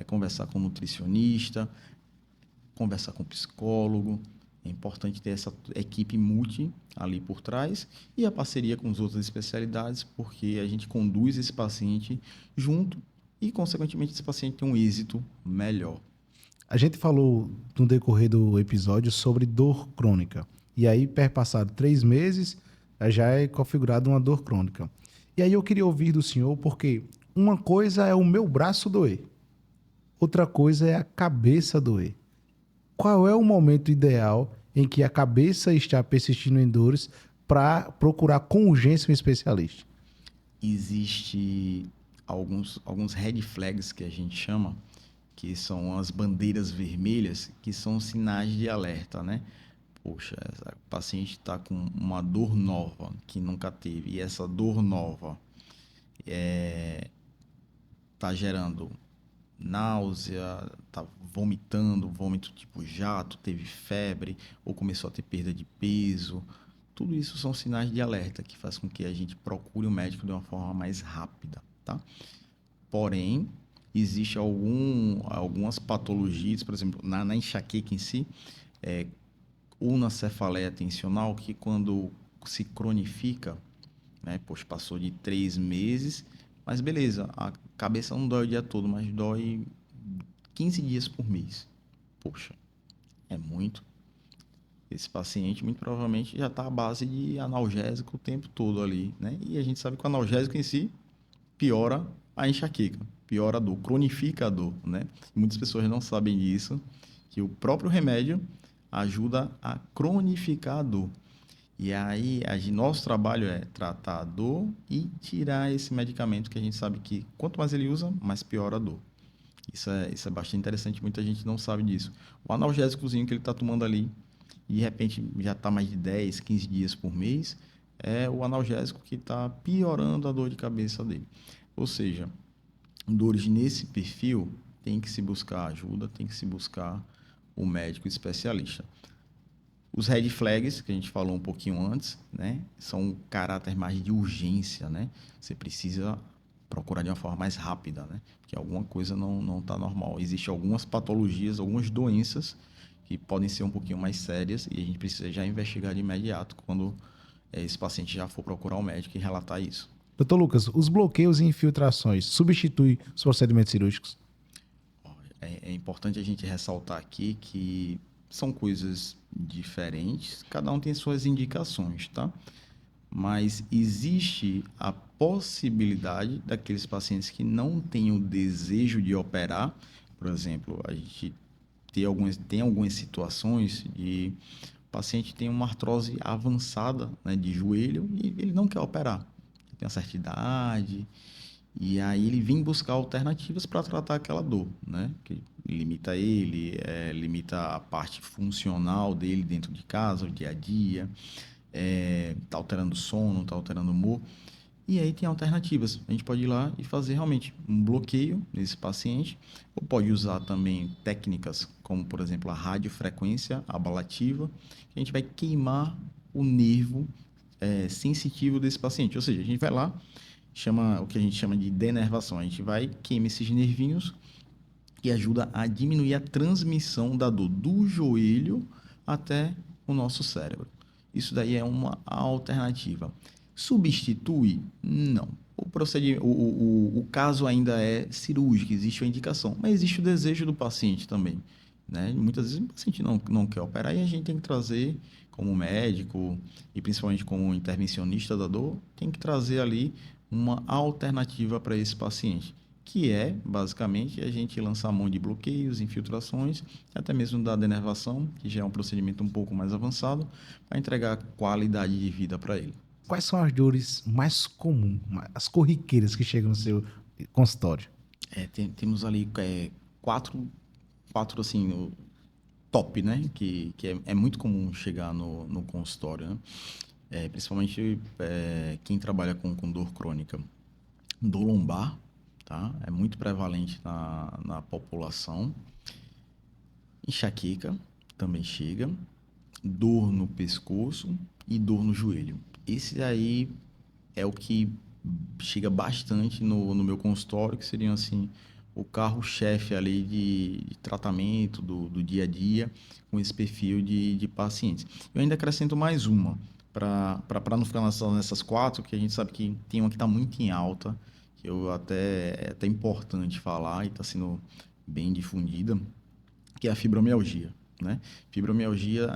conversar com o nutricionista, conversar com o psicólogo. É importante ter essa equipe multi ali por trás e a parceria com as outras especialidades, porque a gente conduz esse paciente junto e, consequentemente, esse paciente tem um êxito melhor. A gente falou no decorrer do episódio sobre dor crônica. E aí, perpassado 3 meses, já é configurada uma dor crônica. E aí eu queria ouvir do senhor, porque uma coisa é o meu braço doer, outra coisa é a cabeça doer. Qual é o momento ideal em que a cabeça está persistindo em dores para procurar com urgência um especialista? Existe alguns red flags que a gente chama, que são as bandeiras vermelhas, que são sinais de alerta, né? Poxa, o paciente está com uma dor nova que nunca teve, e essa dor nova está gerando náusea, tá vomitando, vômito tipo jato, teve febre ou começou a ter perda de peso. Tudo isso são sinais de alerta que faz com que a gente procure o médico de uma forma mais rápida, tá? Porém, existe algumas patologias, por exemplo, na enxaqueca em si, ou na cefaleia tensional, que quando se cronifica, né? Poxa, passou de 3 meses, mas beleza, a cabeça não dói o dia todo, mas dói 15 dias por mês. Poxa, é muito. Esse paciente muito provavelmente já está à base de analgésico o tempo todo ali, né? E a gente sabe que o analgésico em si piora a enxaqueca, piora a dor, cronifica a dor, né? Muitas pessoas não sabem disso, que o próprio remédio ajuda a cronificar a dor. E aí, nosso trabalho é tratar a dor e tirar esse medicamento que a gente sabe que quanto mais ele usa, mais piora a dor. Isso é bastante interessante, muita gente não sabe disso. O analgésicozinho que ele está tomando ali, e de repente já está mais de 10, 15 dias por mês, é o analgésico que está piorando a dor de cabeça dele. Ou seja, dores nesse perfil, tem que se buscar ajuda, tem que se buscar o médico especialista. Os red flags, que a gente falou um pouquinho antes, né, são um caráter mais de urgência, né? Você precisa procurar de uma forma mais rápida, né? Porque alguma coisa não está normal. Existem algumas patologias, algumas doenças que podem ser um pouquinho mais sérias e a gente precisa já investigar de imediato quando esse paciente já for procurar o médico e relatar isso. Doutor Lucas, os bloqueios e infiltrações substituem os procedimentos cirúrgicos? É importante a gente ressaltar aqui que são coisas diferentes, cada um tem suas indicações, tá? Mas existe a possibilidade daqueles pacientes que não têm o desejo de operar, por exemplo, a gente tem algumas situações de o paciente tem uma artrose avançada, né, de joelho e ele não quer operar, tem uma certa idade, e aí ele vem buscar alternativas para tratar aquela dor, né? Que limita ele, limita a parte funcional dele dentro de casa, o dia a dia, tá alterando o sono, tá alterando o humor. E aí tem alternativas. A gente pode ir lá e fazer realmente um bloqueio nesse paciente, ou pode usar também técnicas como, por exemplo, a radiofrequência ablativa, que a gente vai queimar o nervo sensitivo desse paciente. Ou seja, a gente vai lá, chama o que a gente chama de denervação. A gente vai queimar esses nervinhos e ajuda a diminuir a transmissão da dor do joelho até o nosso cérebro. Isso daí é uma alternativa. Substitui? Não. O caso ainda é cirúrgico, existe a indicação, mas existe o desejo do paciente também, né? Muitas vezes o paciente não quer operar e a gente tem que trazer, como médico e principalmente como intervencionista da dor, tem que trazer ali uma alternativa para esse paciente, que é, basicamente, a gente lançar a mão de bloqueios, infiltrações, até mesmo da denervação, que já é um procedimento um pouco mais avançado, para entregar qualidade de vida para ele. Quais são as dores mais comuns, as corriqueiras que chegam no seu consultório? Temos ali quatro assim, top, né? Que é muito comum chegar no consultório, né? Principalmente quem trabalha com dor crônica. Dor lombar, tá? É muito prevalente na população. Enxaqueca também chega. Dor no pescoço e dor no joelho. Esse aí é o que chega bastante no meu consultório, que seriam assim o carro-chefe ali de tratamento do dia a dia com esse perfil de pacientes. Eu ainda acrescento mais uma, para não ficar nessas quatro, que a gente sabe que tem uma que está muito em alta, que é até importante falar e está sendo bem difundida, que é a fibromialgia, né? Fibromialgia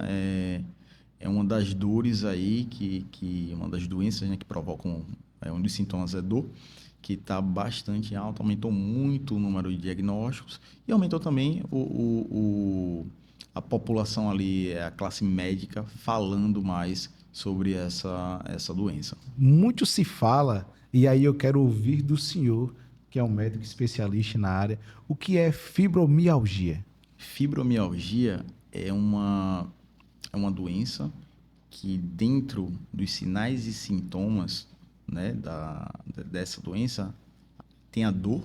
é uma das dores aí, uma das doenças, né, que provocam, um dos sintomas é dor, que está bastante alto, aumentou muito o número de diagnósticos e aumentou também a população ali, a classe médica, falando mais sobre essa doença. Muito se fala, e aí eu quero ouvir do senhor, que é um médico especialista na área, o que é fibromialgia? Fibromialgia é uma doença que, dentro dos sinais e sintomas, né, dessa doença, tem a dor,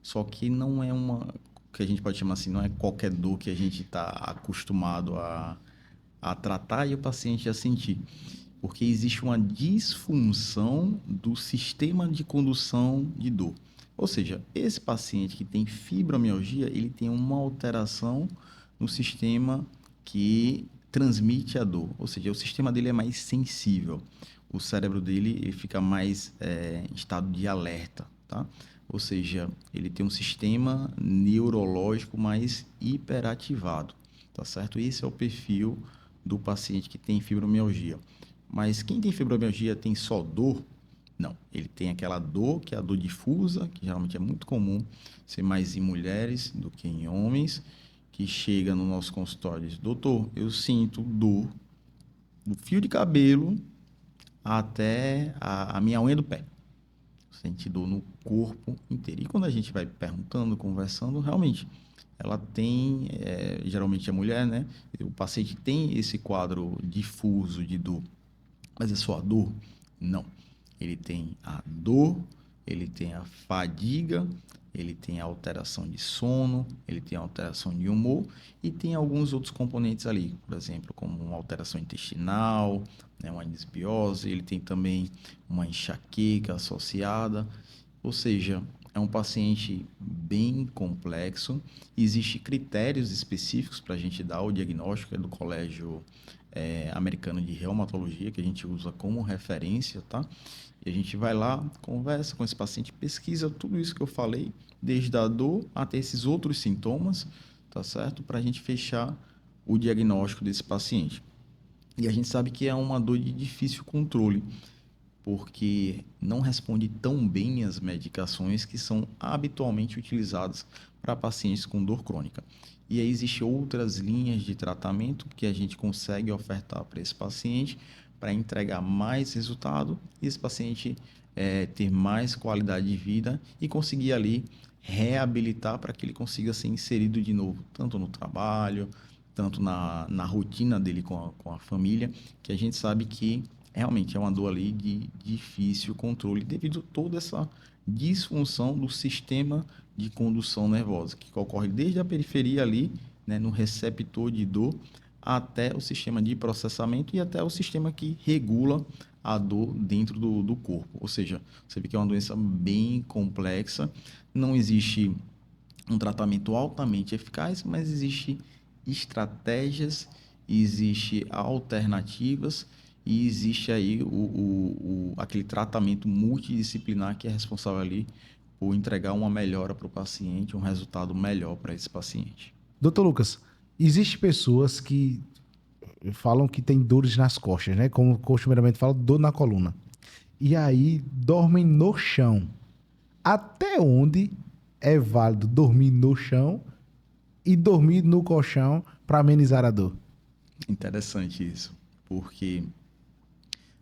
só que não é uma, que a gente pode chamar assim, não é qualquer dor que a gente está acostumado a tratar e o paciente a sentir, porque existe uma disfunção do sistema de condução de dor. Ou seja, esse paciente que tem fibromialgia, ele tem uma alteração no sistema que transmite a dor, ou seja, o sistema dele é mais sensível. o cérebro dele ele fica mais em estado de alerta, tá? Ou seja, ele tem um sistema neurológico mais hiperativado, tá certo? Esse é o perfil do paciente que tem fibromialgia. Mas quem tem fibromialgia tem só dor? Não, ele tem aquela dor que é a dor difusa, que geralmente é muito comum ser mais em mulheres do que em homens, que chega no nosso consultório e diz, doutor, eu sinto dor do fio de cabelo até a minha unha do pé. Sente dor no corpo inteiro. E quando a gente vai perguntando, conversando, realmente, ela tem, geralmente a mulher, né? O paciente tem esse quadro difuso de dor. Mas é só a dor? Não. Ele tem a dor, ele tem a fadiga, ele tem a alteração de sono, ele tem a alteração de humor e tem alguns outros componentes ali, por exemplo, como uma alteração intestinal, né, uma disbiose, ele tem também uma enxaqueca associada, ou seja, é um paciente bem complexo. Existem critérios específicos para a gente dar o diagnóstico, é do Colégio Americano de Reumatologia, que a gente usa como referência, tá? E a gente vai lá, conversa com esse paciente, pesquisa tudo isso que eu falei, desde a dor até esses outros sintomas, tá certo? Para a gente fechar o diagnóstico desse paciente. E a gente sabe que é uma dor de difícil controle, porque não responde tão bem às medicações que são habitualmente utilizadas para pacientes com dor crônica. E aí existem outras linhas de tratamento que a gente consegue ofertar para esse paciente para entregar mais resultado e esse paciente ter mais qualidade de vida e conseguir ali reabilitar para que ele consiga ser inserido de novo, tanto no trabalho, tanto na rotina dele com a família, que a gente sabe que realmente é uma dor ali de difícil controle devido a toda essa disfunção do sistema de condução nervosa, que ocorre desde a periferia ali, né, no receptor de dor, até o sistema de processamento e até o sistema que regula a dor dentro do corpo. Ou seja, você vê que é uma doença bem complexa, não existe um tratamento altamente eficaz, mas existe estratégias, existe alternativas e existe aí aquele tratamento multidisciplinar que é responsável ali por entregar uma melhora para o paciente, um resultado melhor para esse paciente. Doutor Lucas, existem pessoas que falam que tem dores nas costas, né? Como costumeiramente fala, dor na coluna. E aí dormem no chão. Até onde é válido dormir no chão e dormir no colchão para amenizar a dor? Interessante isso, porque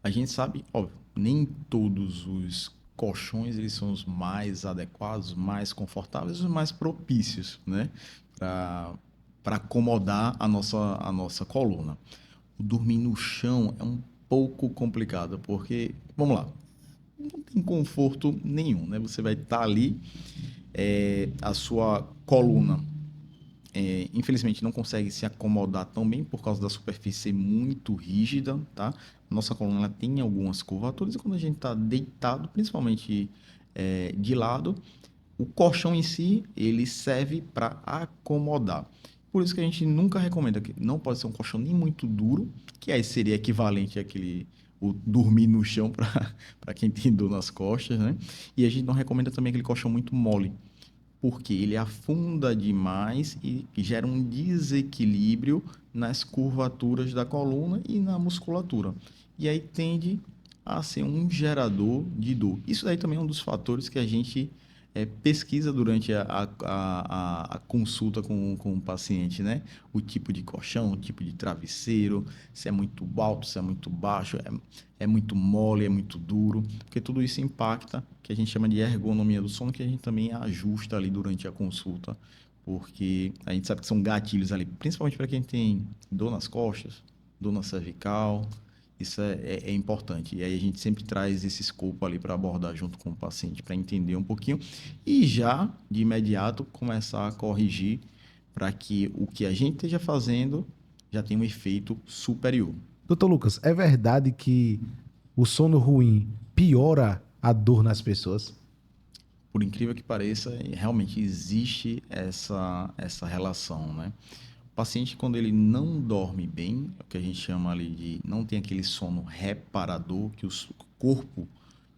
a gente sabe, óbvio, nem todos os colchões eles são os mais adequados, mais confortáveis, os mais propícios, né, para acomodar a nossa coluna. O dormir no chão é um pouco complicado, porque, vamos lá, não tem conforto nenhum, né? Você vai estar ali, a sua coluna infelizmente não consegue se acomodar tão bem por causa da superfície ser muito rígida, tá? Nossa coluna ela tem algumas curvaturas e quando a gente está deitado, principalmente de lado, o colchão em si ele serve para acomodar. Por isso que a gente nunca recomenda que não pode ser um colchão nem muito duro, que aí seria equivalente àquele o dormir no chão para quem tem dor nas costas, né? E a gente não recomenda também aquele colchão muito mole, porque ele afunda demais e gera um desequilíbrio nas curvaturas da coluna e na musculatura. E aí tende a ser um gerador de dor. Isso daí também é um dos fatores que a gente pesquisa durante a consulta com o paciente, né? O tipo de colchão, o tipo de travesseiro, se é muito alto, se é muito baixo, é muito mole, é muito duro, porque tudo isso impacta, que a gente chama de ergonomia do sono, que a gente também ajusta ali durante a consulta, porque a gente sabe que são gatilhos ali, principalmente para quem tem dor nas costas, dor na cervical. Isso é importante. E aí a gente sempre traz esse escopo ali para abordar junto com o paciente, para entender um pouquinho e já, de imediato, começar a corrigir para que o que a gente esteja fazendo já tenha um efeito superior. Doutor Lucas, é verdade que o sono ruim piora a dor nas pessoas? Por incrível que pareça, realmente existe essa relação, né? paciente, quando ele não dorme bem, é o que a gente chama ali de não tem aquele sono reparador, que o corpo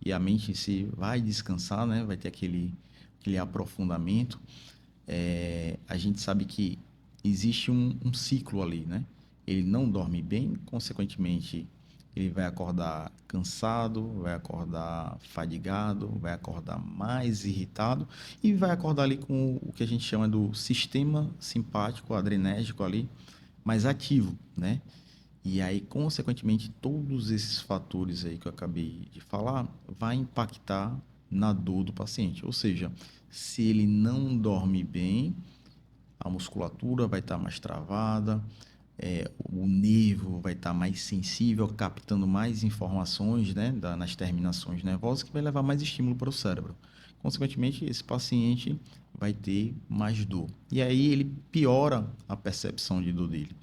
e a mente em si vai descansar, né? Vai ter aquele aprofundamento. A gente sabe que existe um ciclo ali, né? Ele não dorme bem, consequentemente, ele vai acordar cansado, vai acordar fadigado, vai acordar mais irritado e vai acordar ali com o que a gente chama do sistema simpático, adrenérgico ali, mais ativo, né? E aí, consequentemente, todos esses fatores aí que eu acabei de falar vai impactar na dor do paciente. Ou seja, se ele não dorme bem, a musculatura vai estar mais travada, o nervo vai estar mais sensível, captando mais informações, né, nas terminações nervosas, que vai levar mais estímulo para o cérebro. Consequentemente, esse paciente vai ter mais dor. E aí ele piora a percepção de dor dele.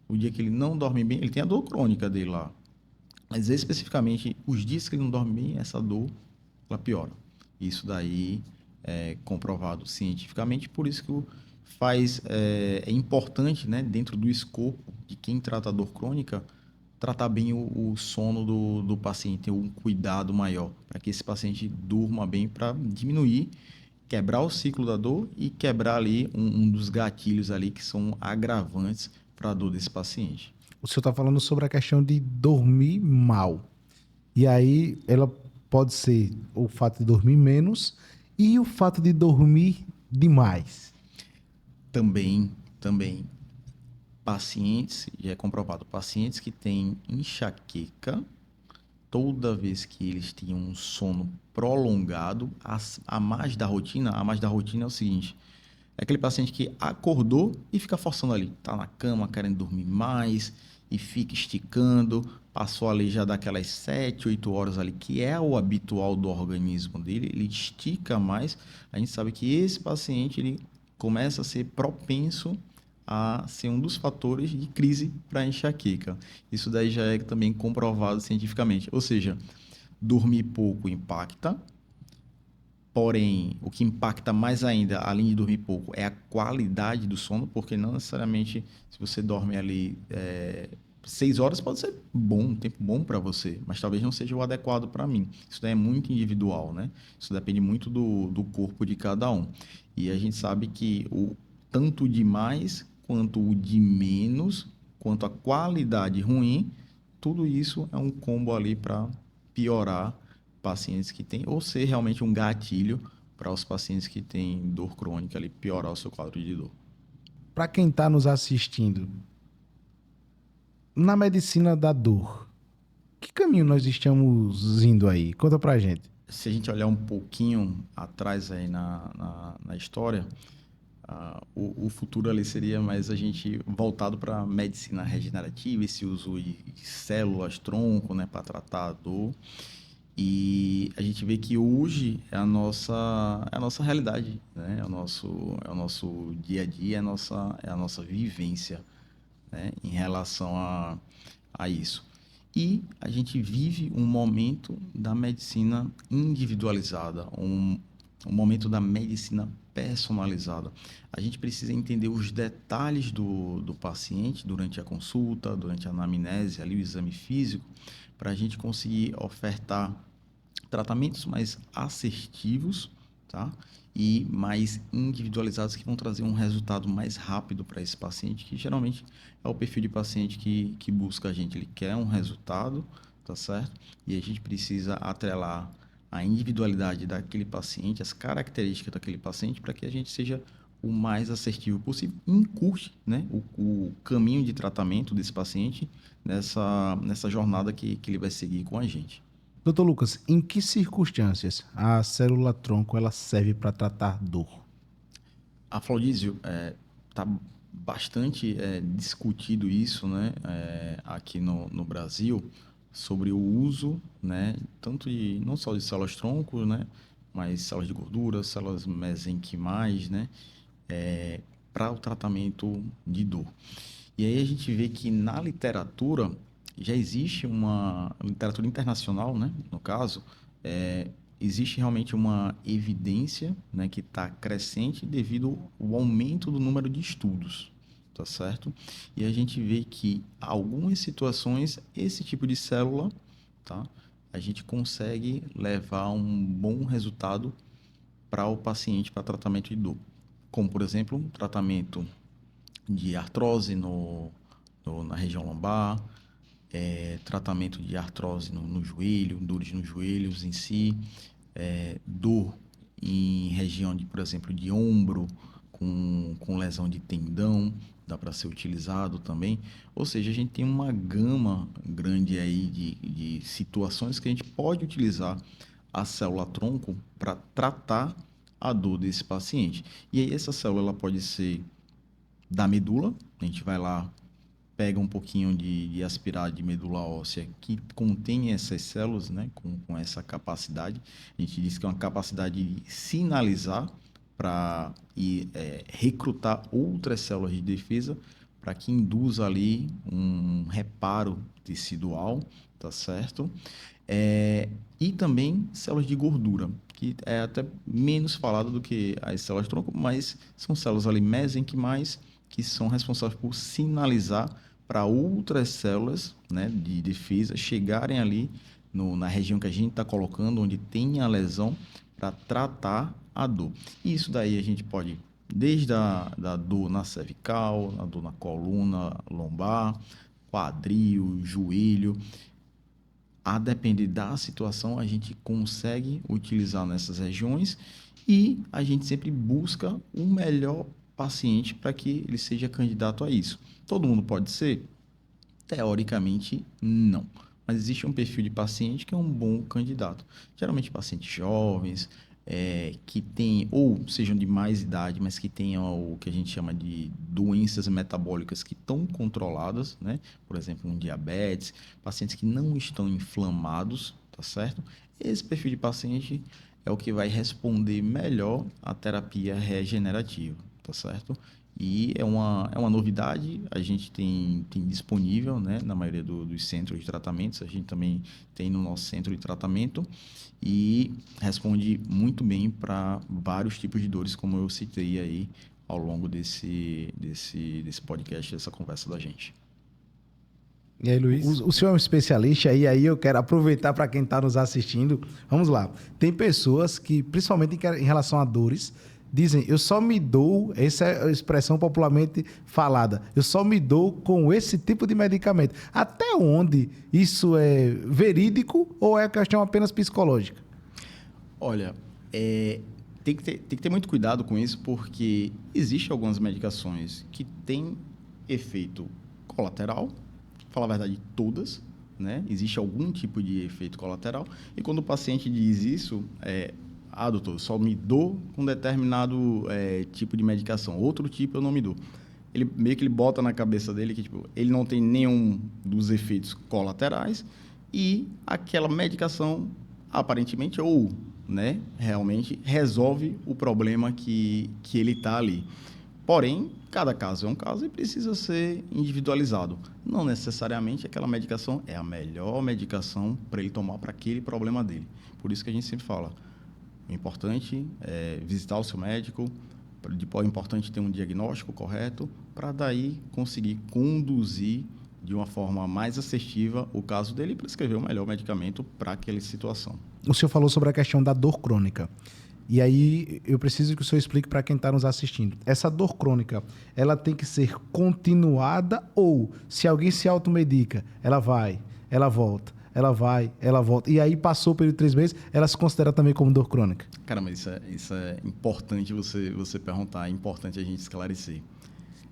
O dia que ele não dorme bem, ele tem a dor crônica dele lá. Mas especificamente, os dias que ele não dorme bem, essa dor, ela piora. Isso daí é comprovado cientificamente, por isso que é importante, né, dentro do escopo de quem trata a dor crônica, tratar bem o sono do paciente, ter um cuidado maior, para que esse paciente durma bem, para diminuir, quebrar o ciclo da dor e quebrar ali um dos gatilhos ali que são agravantes para a dor desse paciente. O senhor está falando sobre a questão de dormir mal. E aí ela pode ser o fato de dormir menos e o fato de dormir demais. Também, pacientes, já é comprovado, pacientes que têm enxaqueca, toda vez que eles têm um sono prolongado, a mais da rotina é o seguinte, é aquele paciente que acordou e fica forçando ali, tá na cama querendo dormir mais e fica esticando, passou ali já daquelas 7, 8 horas ali, que é o habitual do organismo dele, ele estica mais, a gente sabe que esse paciente, ele começa a ser propenso a ser um dos fatores de crise para enxaqueca. Isso daí já é também comprovado cientificamente. Ou seja, dormir pouco impacta, porém, o que impacta mais ainda, além de dormir pouco, é a qualidade do sono, porque não necessariamente se você dorme ali 6 horas pode ser bom, um tempo bom para você, mas talvez não seja o adequado para mim. Isso daí é muito individual, né? Isso depende muito do corpo de cada um. E a gente sabe que tanto o de mais quanto o de menos, quanto a qualidade ruim, tudo isso é um combo ali para piorar pacientes que têm, ou ser realmente um gatilho para os pacientes que têm dor crônica ali, piorar o seu quadro de dor. Para quem está nos assistindo, na medicina da dor, que caminho nós estamos indo aí? Conta pra gente. Se a gente olhar um pouquinho atrás aí na história, o futuro ali seria mais a gente voltado para a medicina regenerativa, esse uso de células tronco, né, para tratar a dor. E a gente vê que hoje é a nossa realidade, né? É o nosso dia a dia, é a nossa vivência, né, em relação a isso. E a gente vive um momento da medicina individualizada, um momento da medicina personalizada. A gente precisa entender os detalhes do paciente durante a consulta, durante a anamnese, ali o exame físico, para a gente conseguir ofertar tratamentos mais assertivos, tá? E mais individualizados que vão trazer um resultado mais rápido para esse paciente, que geralmente é o perfil de paciente que busca a gente. Ele quer um resultado, tá certo? E a gente precisa atrelar a individualidade daquele paciente, as características daquele paciente, para que a gente seja o mais assertivo possível e encurte, né, o caminho de tratamento desse paciente nessa jornada que ele vai seguir com a gente. Doutor Lucas, em que circunstâncias a célula tronco ela serve para tratar dor? A Flaudísio, está bastante discutido isso, né, aqui no Brasil, sobre o uso, né, tanto não só de células tronco, né, mas células de gordura, células mesenquimais, né, para o tratamento de dor. E aí a gente vê que na literatura já existe uma literatura internacional, né, no caso, existe realmente uma evidência, né, que está crescente devido ao aumento do número de estudos. tá certo? E a gente vê que algumas situações, esse tipo de célula, tá? A gente consegue levar um bom resultado para o paciente para tratamento de dor. Como, por exemplo, tratamento de artrose na região lombar, tratamento de artrose no joelho, dores nos joelhos em si, dor em região de, por exemplo, de ombro, com lesão de tendão, dá para ser utilizado também. Ou seja, a gente tem uma gama grande aí de situações que a gente pode utilizar a célula-tronco para tratar a dor desse paciente. E aí essa célula ela pode ser da medula, a gente vai lá, pega um pouquinho de aspirado de medula óssea que contém essas células, né, com essa capacidade. A gente diz que é uma capacidade de sinalizar para recrutar outras células de defesa para que induza ali um reparo tecidual, tá certo? E também células de gordura, que é até menos falado do que as células tronco, mas são células ali mesenquimais que são responsáveis por sinalizar para outras células, né, de defesa chegarem ali na região que a gente está colocando, onde tem a lesão, para tratar a dor. E isso daí a gente pode, desde da dor na cervical, a dor na coluna lombar, quadril, joelho, a depender da situação, a gente consegue utilizar nessas regiões e a gente sempre busca o melhor paciente para que ele seja candidato a isso. Todo mundo pode ser? Teoricamente, não. Mas existe um perfil de paciente que é um bom candidato. Geralmente pacientes jovens, que têm, ou sejam de mais idade, mas que tenham o que a gente chama de doenças metabólicas que estão controladas, né? Por exemplo, um diabetes, pacientes que não estão inflamados, tá certo? Esse perfil de paciente é o que vai responder melhor à terapia regenerativa, tá certo? E é uma novidade, a gente tem disponível, né, na maioria dos centros de tratamentos, a gente também tem no nosso centro de tratamento e responde muito bem para vários tipos de dores, como eu citei aí ao longo desse podcast, dessa conversa da gente. E aí, Luiz? O senhor é um especialista e aí eu quero aproveitar para quem está nos assistindo. Vamos lá. Tem pessoas que, principalmente em relação a dores, dizem, eu só me dou, essa é a expressão popularmente falada, eu só me dou com esse tipo de medicamento. Até onde isso é verídico ou é questão apenas psicológica? Olha, tem que ter muito cuidado com isso, porque existem algumas medicações que têm efeito colateral, falar a verdade, todas, né? Existe algum tipo de efeito colateral, e quando o paciente diz isso, doutor, só me dou com determinado tipo de medicação. Outro tipo eu não me dou. Ele meio que ele bota na cabeça dele que tipo, ele não tem nenhum dos efeitos colaterais e aquela medicação, aparentemente, ou né, realmente resolve o problema que ele está ali. Porém, cada caso é um caso e precisa ser individualizado. Não necessariamente aquela medicação é a melhor medicação para ele tomar para aquele problema dele. Por isso que a gente sempre fala, o importante é visitar o seu médico, é importante ter um diagnóstico correto, para daí conseguir conduzir de uma forma mais assertiva o caso dele e prescrever o melhor medicamento para aquela situação. O senhor falou sobre a questão da dor crônica. E aí eu preciso que o senhor explique para quem está nos assistindo. Essa dor crônica, ela tem que ser continuada ou, se alguém se automedica, ela vai, ela volta, ela vai, ela volta. E aí passou o período de 3 meses, ela se considera também como dor crônica? Cara, mas isso é importante você perguntar, é importante a gente esclarecer.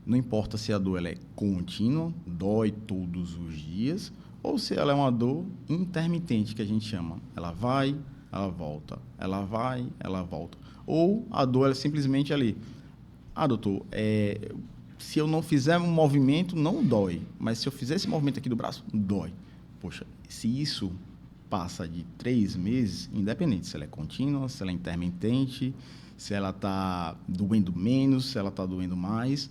Não importa se a dor ela é contínua, dói todos os dias, ou se ela é uma dor intermitente, que a gente chama. Ela vai, ela volta. Ela vai, ela volta. Ou a dor é simplesmente ali. Doutor, se eu não fizer um movimento, não dói. Mas se eu fizer esse movimento aqui do braço, dói. Poxa, se isso passa de 3 meses, independente se ela é contínua, se ela é intermitente, se ela está doendo menos, se ela está doendo mais,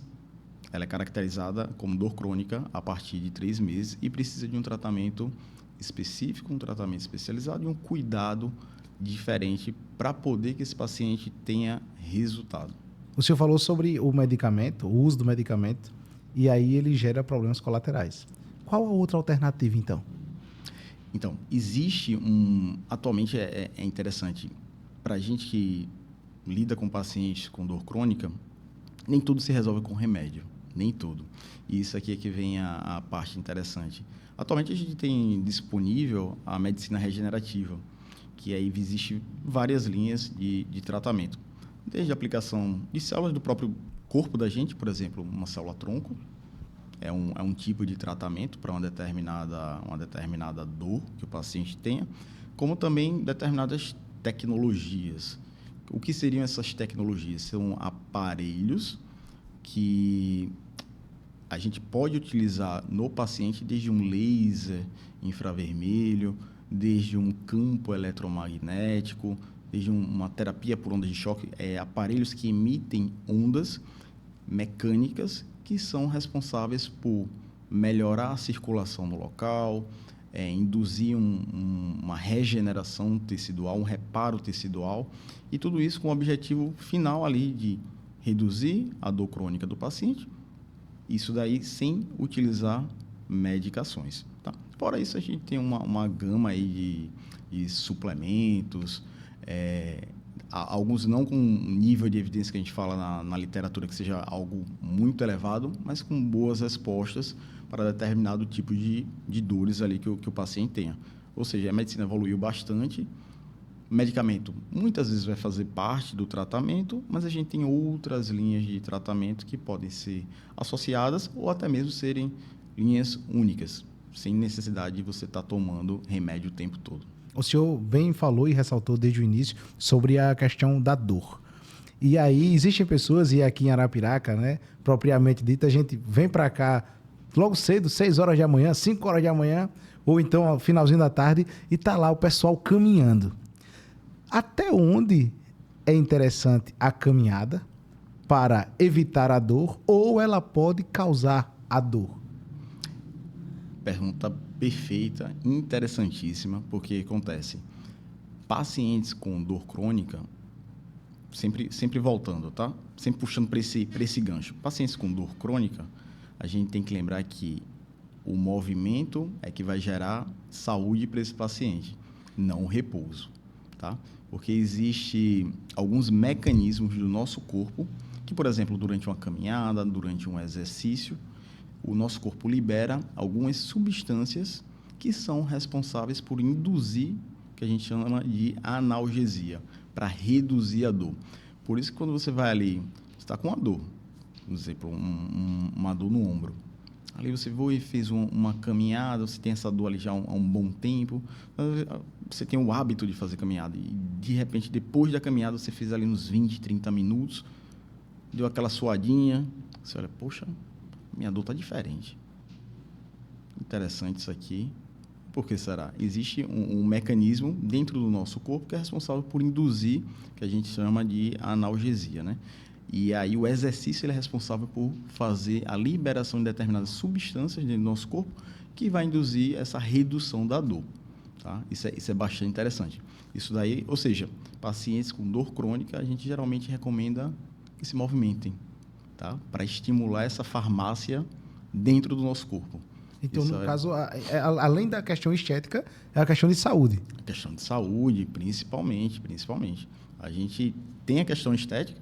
ela é caracterizada como dor crônica a partir de 3 meses e precisa de um tratamento específico, um tratamento especializado e um cuidado diferente para poder que esse paciente tenha resultado. O senhor falou sobre o medicamento, o uso do medicamento, e aí ele gera problemas colaterais. Qual a outra alternativa, então? Então, existe atualmente é interessante, para a gente que lida com pacientes com dor crônica, nem tudo se resolve com remédio, nem tudo. E isso aqui é que vem a parte interessante. Atualmente a gente tem disponível a medicina regenerativa, que aí existe várias linhas de tratamento. Desde a aplicação de células do próprio corpo da gente, por exemplo, uma célula-tronco, é um tipo de tratamento para uma determinada dor que o paciente tenha, como também determinadas tecnologias. O que seriam essas tecnologias? São aparelhos que a gente pode utilizar no paciente desde um laser infravermelho, desde um campo eletromagnético, desde uma terapia por ondas de choque, aparelhos que emitem ondas mecânicas que são responsáveis por melhorar a circulação no local, induzir uma regeneração tecidual, um reparo tecidual, e tudo isso com o objetivo final ali de reduzir a dor crônica do paciente, isso daí sem utilizar medicações. Tá? Fora isso, a gente tem uma gama aí de suplementos, alguns não com um nível de evidência que a gente fala na literatura que seja algo muito elevado, mas com boas respostas para determinado tipo de dores ali que o paciente tenha. Ou seja, a medicina evoluiu bastante. O medicamento muitas vezes vai fazer parte do tratamento, mas a gente tem outras linhas de tratamento que podem ser associadas ou até mesmo serem linhas únicas, sem necessidade de você estar tomando remédio o tempo todo. O senhor bem falou e ressaltou desde o início sobre a questão da dor. E aí existem pessoas, e aqui em Arapiraca, né, propriamente dita, a gente vem para cá logo cedo, 6 horas da manhã, 5 horas da manhã, ou então ao finalzinho da tarde, e tá lá o pessoal caminhando. Até onde é interessante a caminhada para evitar a dor, ou ela pode causar a dor? Pergunta perfeita, interessantíssima, porque acontece, pacientes com dor crônica, sempre voltando, tá? Sempre puxando para esse gancho. Pacientes com dor crônica, a gente tem que lembrar que o movimento é que vai gerar saúde para esse paciente, não o repouso, tá? Porque existe alguns mecanismos do nosso corpo que, por exemplo, durante uma caminhada, durante um exercício, o nosso corpo libera algumas substâncias que são responsáveis por induzir o que a gente chama de analgesia, para reduzir a dor. Por isso que quando você vai ali, você está com uma dor, por exemplo, uma dor no ombro. Ali você foi e fez uma caminhada, você tem essa dor ali já há um bom tempo, você tem o hábito de fazer caminhada e, de repente, depois da caminhada, você fez ali uns 20, 30 minutos, deu aquela suadinha, você olha, poxa, minha dor está diferente. Interessante isso aqui. Por que será? Existe um mecanismo dentro do nosso corpo que é responsável por induzir, que a gente chama de analgesia, né? E aí o exercício ele é responsável por fazer a liberação de determinadas substâncias dentro do nosso corpo que vai induzir essa redução da dor. Tá? Isso é bastante interessante. Isso daí, ou seja, pacientes com dor crônica, a gente geralmente recomenda que se movimentem, tá? Para estimular essa farmácia dentro do nosso corpo. Então, isso no caso, além da questão estética, é a questão de saúde. A questão de saúde, principalmente. A gente tem a questão estética,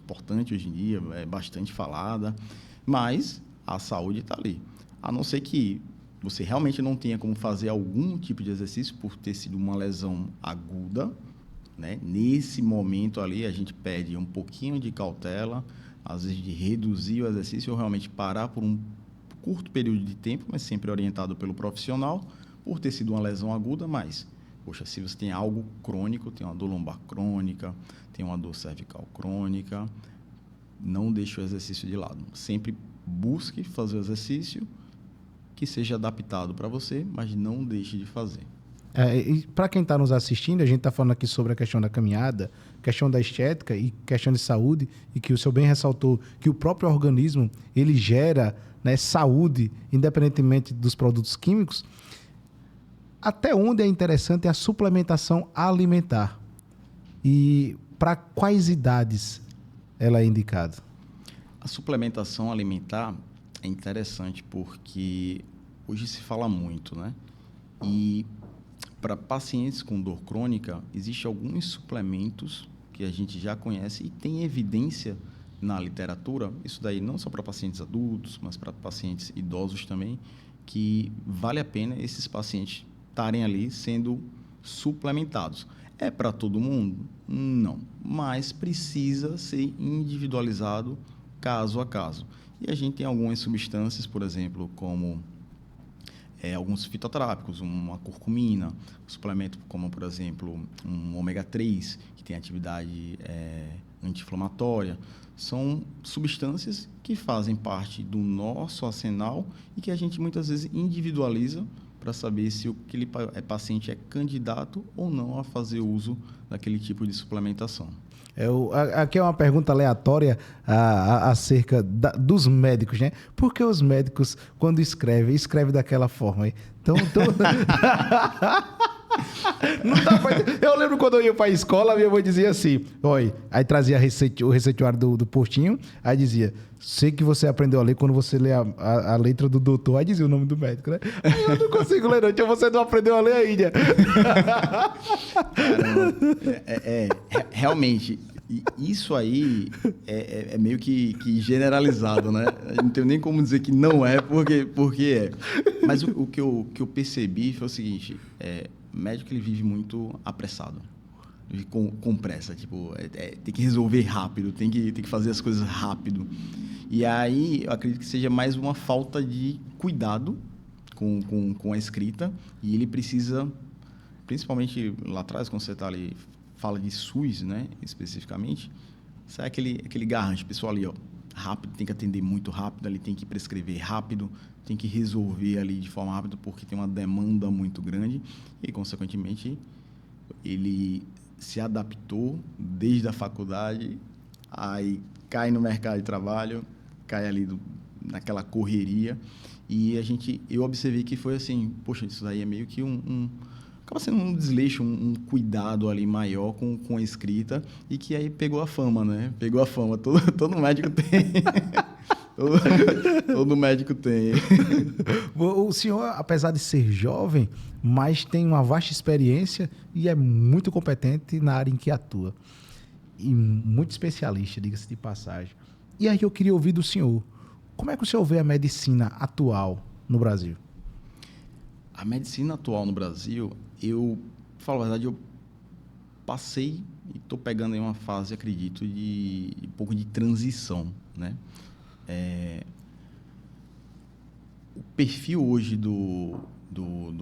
importante hoje em dia, é bastante falada, mas a saúde está ali. A não ser que você realmente não tenha como fazer algum tipo de exercício por ter sido uma lesão aguda, né? Nesse momento ali, a gente pede um pouquinho de cautela, às vezes de reduzir o exercício ou realmente parar por um curto período de tempo, mas sempre orientado pelo profissional, por ter sido uma lesão aguda, mas, poxa, se você tem algo crônico, tem uma dor lombar crônica, tem uma dor cervical crônica, não deixe o exercício de lado. Sempre busque fazer o exercício que seja adaptado para você, mas não deixe de fazer. E para quem está nos assistindo, a gente está falando aqui sobre a questão da caminhada, questão da estética e questão de saúde, e que o senhor bem ressaltou que o próprio organismo ele gera, né, saúde, independentemente dos produtos químicos. Até onde é interessante a suplementação alimentar? E para quais idades ela é indicada? A suplementação alimentar é interessante porque hoje se fala muito, né? E para pacientes com dor crônica, existem alguns suplementos que a gente já conhece e tem evidência na literatura, isso daí não só para pacientes adultos, mas para pacientes idosos também, que vale a pena esses pacientes estarem ali sendo suplementados. É para todo mundo? Não, mas precisa ser individualizado caso a caso. E a gente tem algumas substâncias, por exemplo, como alguns fitoterápicos, uma curcumina, um suplemento como, por exemplo, um ômega 3, que tem atividade anti-inflamatória. São substâncias que fazem parte do nosso arsenal e que a gente muitas vezes individualiza para saber se aquele paciente é candidato ou não a fazer uso daquele tipo de suplementação. Aqui é uma pergunta aleatória acerca dos médicos, né? Por que os médicos, quando escrevem daquela forma? Então... Não dá pra... Eu lembro quando eu ia pra escola, minha mãe dizia assim, oi, aí trazia o receituário do postinho, aí dizia, sei que você aprendeu a ler quando você lê a letra do doutor, aí dizia o nome do médico, né? Aí eu não consigo ler não, então você não aprendeu a ler ainda. Caramba, realmente, isso aí é meio que generalizado, né? Eu não tenho nem como dizer que não é, porque é. Mas o que eu percebi foi o seguinte, o médico ele vive muito apressado, vive com pressa, tipo, tem que resolver rápido, tem que fazer as coisas rápido. E aí eu acredito que seja mais uma falta de cuidado com a escrita, e ele precisa, principalmente lá atrás, quando você está ali, fala de SUS, né, especificamente, sai aquele garrancho, pessoal ali, ó, rápido, tem que atender muito rápido, ali tem que prescrever rápido, tem que resolver ali de forma rápida, porque tem uma demanda muito grande e, consequentemente, ele se adaptou desde a faculdade, aí cai no mercado de trabalho, cai ali naquela correria, e eu observei que foi assim, poxa, isso daí é meio que acaba sendo um desleixo, um cuidado ali maior com a escrita, e que aí pegou a fama, né? Pegou a fama, todo médico tem. Todo médico tem. O senhor, apesar de ser jovem, mas tem uma vasta experiência e é muito competente na área em que atua. E muito especialista, diga-se de passagem. E aí eu queria ouvir do senhor, como é que o senhor vê a medicina atual no Brasil? A medicina atual no Brasil, falo a verdade, eu passei e estou pegando aí uma fase, acredito, de um pouco de transição, né? O perfil hoje do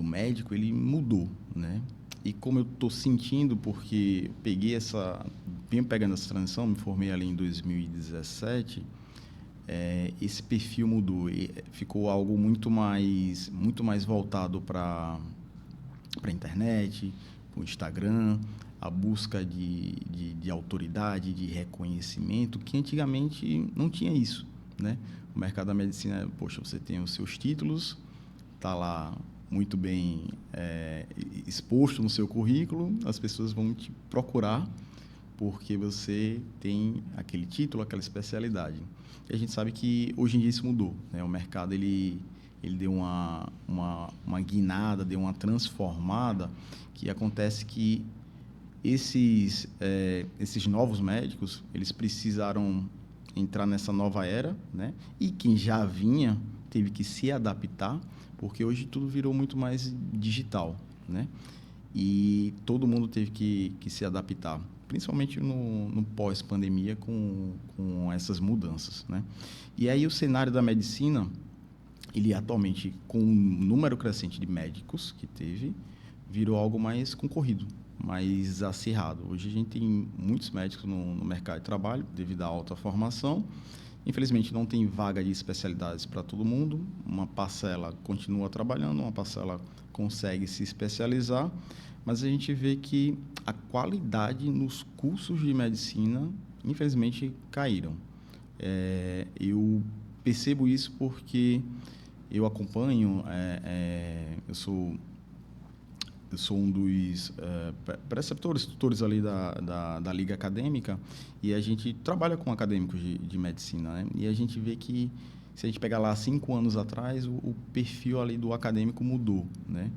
médico, ele mudou, né? E como eu estou sentindo, porque venho pegando essa transição, me formei ali em 2017, esse perfil mudou, ficou algo muito mais voltado para a internet, para o Instagram, a busca de autoridade, de reconhecimento, que antigamente não tinha isso, né? O mercado da medicina, poxa, você tem os seus títulos, está lá muito bem exposto no seu currículo, as pessoas vão te procurar porque você tem aquele título, aquela especialidade. E a gente sabe que hoje em dia isso mudou, né? O mercado ele deu uma guinada, deu uma transformada, que acontece que esses novos médicos, eles precisaram entrar nessa nova era, né? E quem já vinha teve que se adaptar, porque hoje tudo virou muito mais digital, né? E todo mundo teve que se adaptar, principalmente no pós-pandemia com essas mudanças, né? E aí o cenário da medicina, ele atualmente, com o número crescente de médicos que teve, virou algo mais concorrido, mais acirrado. Hoje a gente tem muitos médicos no mercado de trabalho, devido à alta formação. Infelizmente, não tem vaga de especialidades para todo mundo. Uma parcela continua trabalhando, uma parcela consegue se especializar, mas a gente vê que a qualidade nos cursos de medicina, infelizmente, caíram. Eu percebo isso porque eu acompanho, eu sou um dos preceptores, tutores ali da Liga Acadêmica, e a gente trabalha com acadêmicos de medicina, né? E a gente vê que Se a gente pegar lá 5 anos atrás, o perfil ali do acadêmico mudou, né?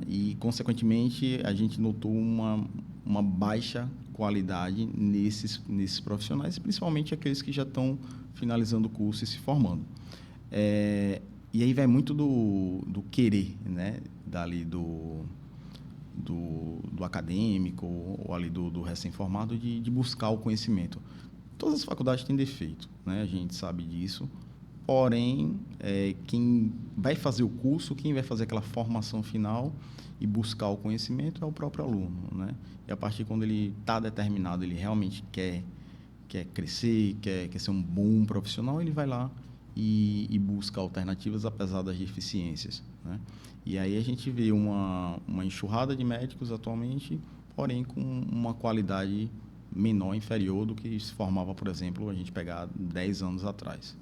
E, consequentemente, a gente notou uma baixa qualidade nesses profissionais, principalmente aqueles que já estão finalizando o curso e se formando. E aí vai muito do querer, né? Dali do acadêmico ou ali do recém-formado de buscar o conhecimento. Todas as faculdades têm defeito, né? A gente sabe disso. Porém, quem vai fazer o curso, quem vai fazer aquela formação final e buscar o conhecimento é o próprio aluno, né? E a partir quando ele está determinado, ele realmente quer crescer, quer ser um bom profissional, ele vai lá e busca alternativas apesar das deficiências, né? E aí a gente vê uma enxurrada de médicos atualmente, porém com uma qualidade menor, inferior do que se formava, por exemplo, a gente pegar 10 anos atrás.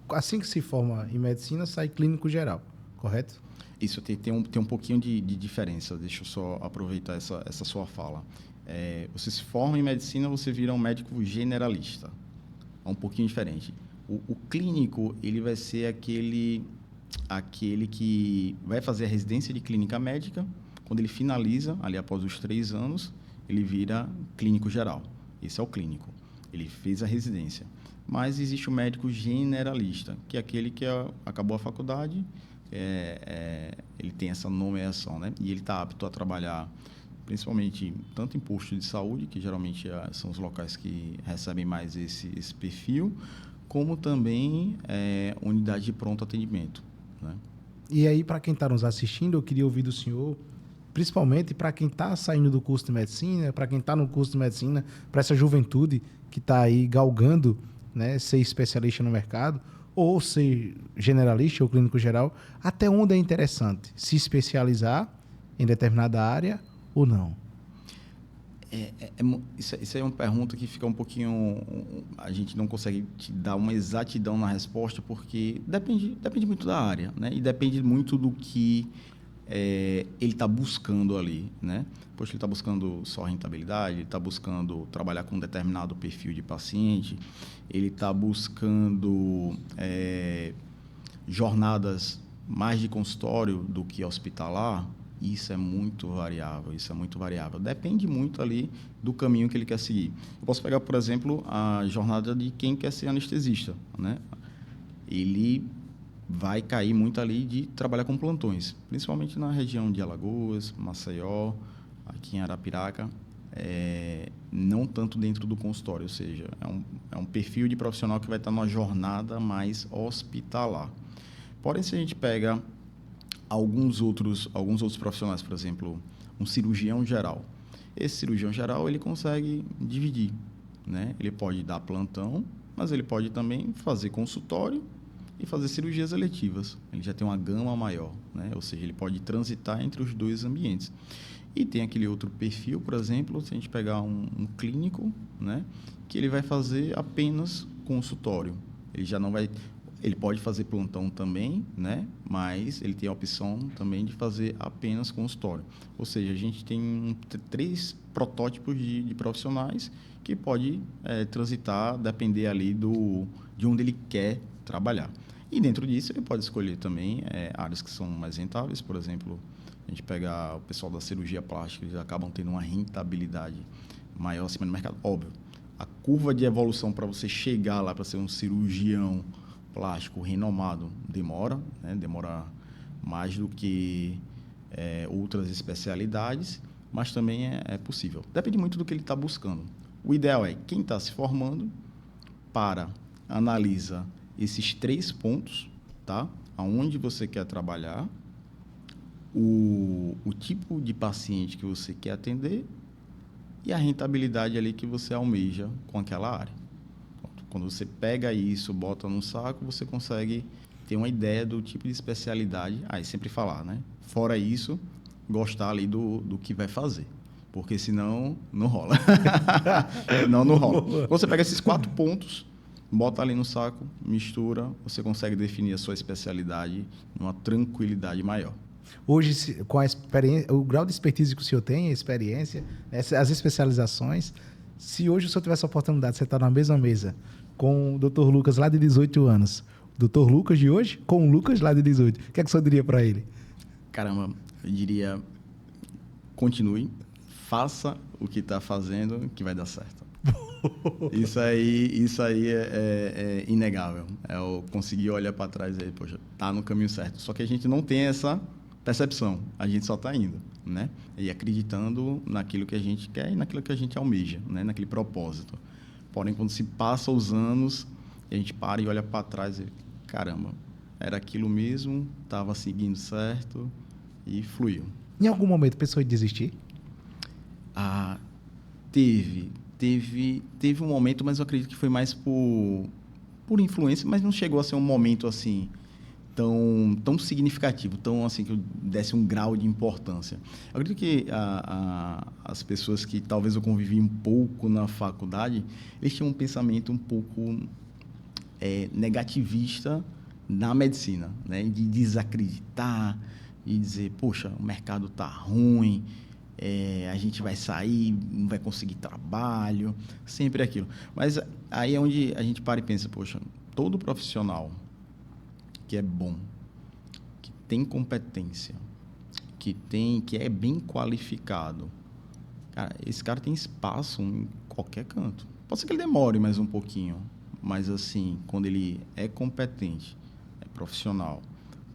Assim que se forma em medicina, sai clínico geral, correto? Isso tem um pouquinho de diferença. Deixa eu só aproveitar essa sua fala. Você se forma em medicina, você vira um médico generalista. É um pouquinho diferente. O clínico, ele vai ser aquele que vai fazer a residência de clínica médica. Quando ele finaliza, ali após os 3 anos, ele vira clínico geral. Esse é o clínico. Ele fez a residência. Mas existe o médico generalista, que é aquele que acabou a faculdade, ele tem essa nomeação, né? E ele está apto a trabalhar, principalmente, tanto em posto de saúde, que geralmente são os locais que recebem mais esse perfil, como também unidade de pronto atendimento, né? E aí, para quem está nos assistindo, eu queria ouvir do senhor, principalmente para quem está saindo do curso de medicina, para quem está no curso de medicina, para essa juventude que está aí galgando, né, ser especialista no mercado, ou ser generalista ou clínico geral, até onde é interessante se especializar em determinada área ou não? Isso aí é uma pergunta que fica um pouquinho... A gente não consegue te dar uma exatidão na resposta, porque depende muito da área, né? E depende muito do que ele está buscando ali, né? Poxa, ele está buscando só rentabilidade, ele está buscando trabalhar com um determinado perfil de paciente, ele está buscando jornadas mais de consultório do que hospitalar. Isso é muito variável. Depende muito ali do caminho que ele quer seguir. Eu posso pegar, por exemplo, a jornada de quem quer ser anestesista, né? Ele vai cair muito ali de trabalhar com plantões, principalmente na região de Alagoas, Maceió, aqui em Arapiraca, não tanto dentro do consultório, ou seja, é um perfil de profissional que vai estar numa jornada mais hospitalar. Porém, se a gente pega alguns outros profissionais, por exemplo, um cirurgião geral, esse cirurgião geral ele consegue dividir, né? Ele pode dar plantão, mas ele pode também fazer consultório e fazer cirurgias eletivas. Ele já tem uma gama maior, né? Ou seja, ele pode transitar entre os dois ambientes. E tem aquele outro perfil, por exemplo, se a gente pegar um clínico, né? Que ele vai fazer apenas consultório. Ele já não vai... Ele pode fazer plantão também, né? Mas ele tem a opção também de fazer apenas consultório. Ou seja, a gente tem 3 protótipos de profissionais que pode transitar, depender ali de onde ele quer trabalhar. E dentro disso ele pode escolher também áreas que são mais rentáveis. Por exemplo, a gente pega o pessoal da cirurgia plástica, eles acabam tendo uma rentabilidade maior acima do mercado. Óbvio, a curva de evolução para você chegar lá para ser um cirurgião plástico renomado demora, né? Demora mais do que outras especialidades, mas também é possível. Depende muito do que ele está buscando. O ideal é quem está se formando analisa esses 3 pontos, tá? Aonde você quer trabalhar, o tipo de paciente que você quer atender e a rentabilidade ali que você almeja com aquela área. Quando você pega isso, bota num saco, você consegue ter uma ideia do tipo de especialidade. Aí sempre falar, né? Fora isso, gostar ali do que vai fazer. Porque senão não rola. não rola. Você pega esses 4 pontos, bota ali no saco, mistura, você consegue definir a sua especialidade numa tranquilidade maior. Hoje, com a experiência, o grau de expertise que o senhor tem, a experiência, as especializações, Se hoje o senhor tivesse a oportunidade de sentar na mesma mesa com o Dr. Lucas lá de 18 anos, o Dr. Lucas de hoje com o Lucas lá de 18, o que é que o senhor diria para ele? Caramba, eu diria, continue, faça o que está fazendo que vai dar certo. Isso aí é inegável. É o conseguir olhar para trás e dizer, poxa, tá no caminho certo. Só que a gente não tem essa percepção, a gente só está indo, né? E acreditando naquilo que a gente quer e naquilo que a gente almeja, né? Naquele propósito. Porém, quando se passa os anos, a gente para e olha para trás e, caramba, era aquilo mesmo, estava seguindo certo e fluiu. Em algum momento pensou em desistir? Ah, teve um momento, mas eu acredito que foi mais por influência, mas não chegou a ser um momento assim tão significativo, tão assim que eu desse um grau de importância. Eu acredito que as pessoas que talvez eu convivi um pouco na faculdade, eles tinham um pensamento um pouco negativista na medicina, né? De desacreditar e dizer, poxa, o mercado tá ruim, a gente vai sair, não vai conseguir trabalho, sempre aquilo. Mas aí é onde a gente para e pensa, poxa, todo profissional que é bom, que tem competência, que é bem qualificado, cara, esse cara tem espaço em qualquer canto. Pode ser que ele demore mais um pouquinho, mas assim, quando ele é competente, é profissional,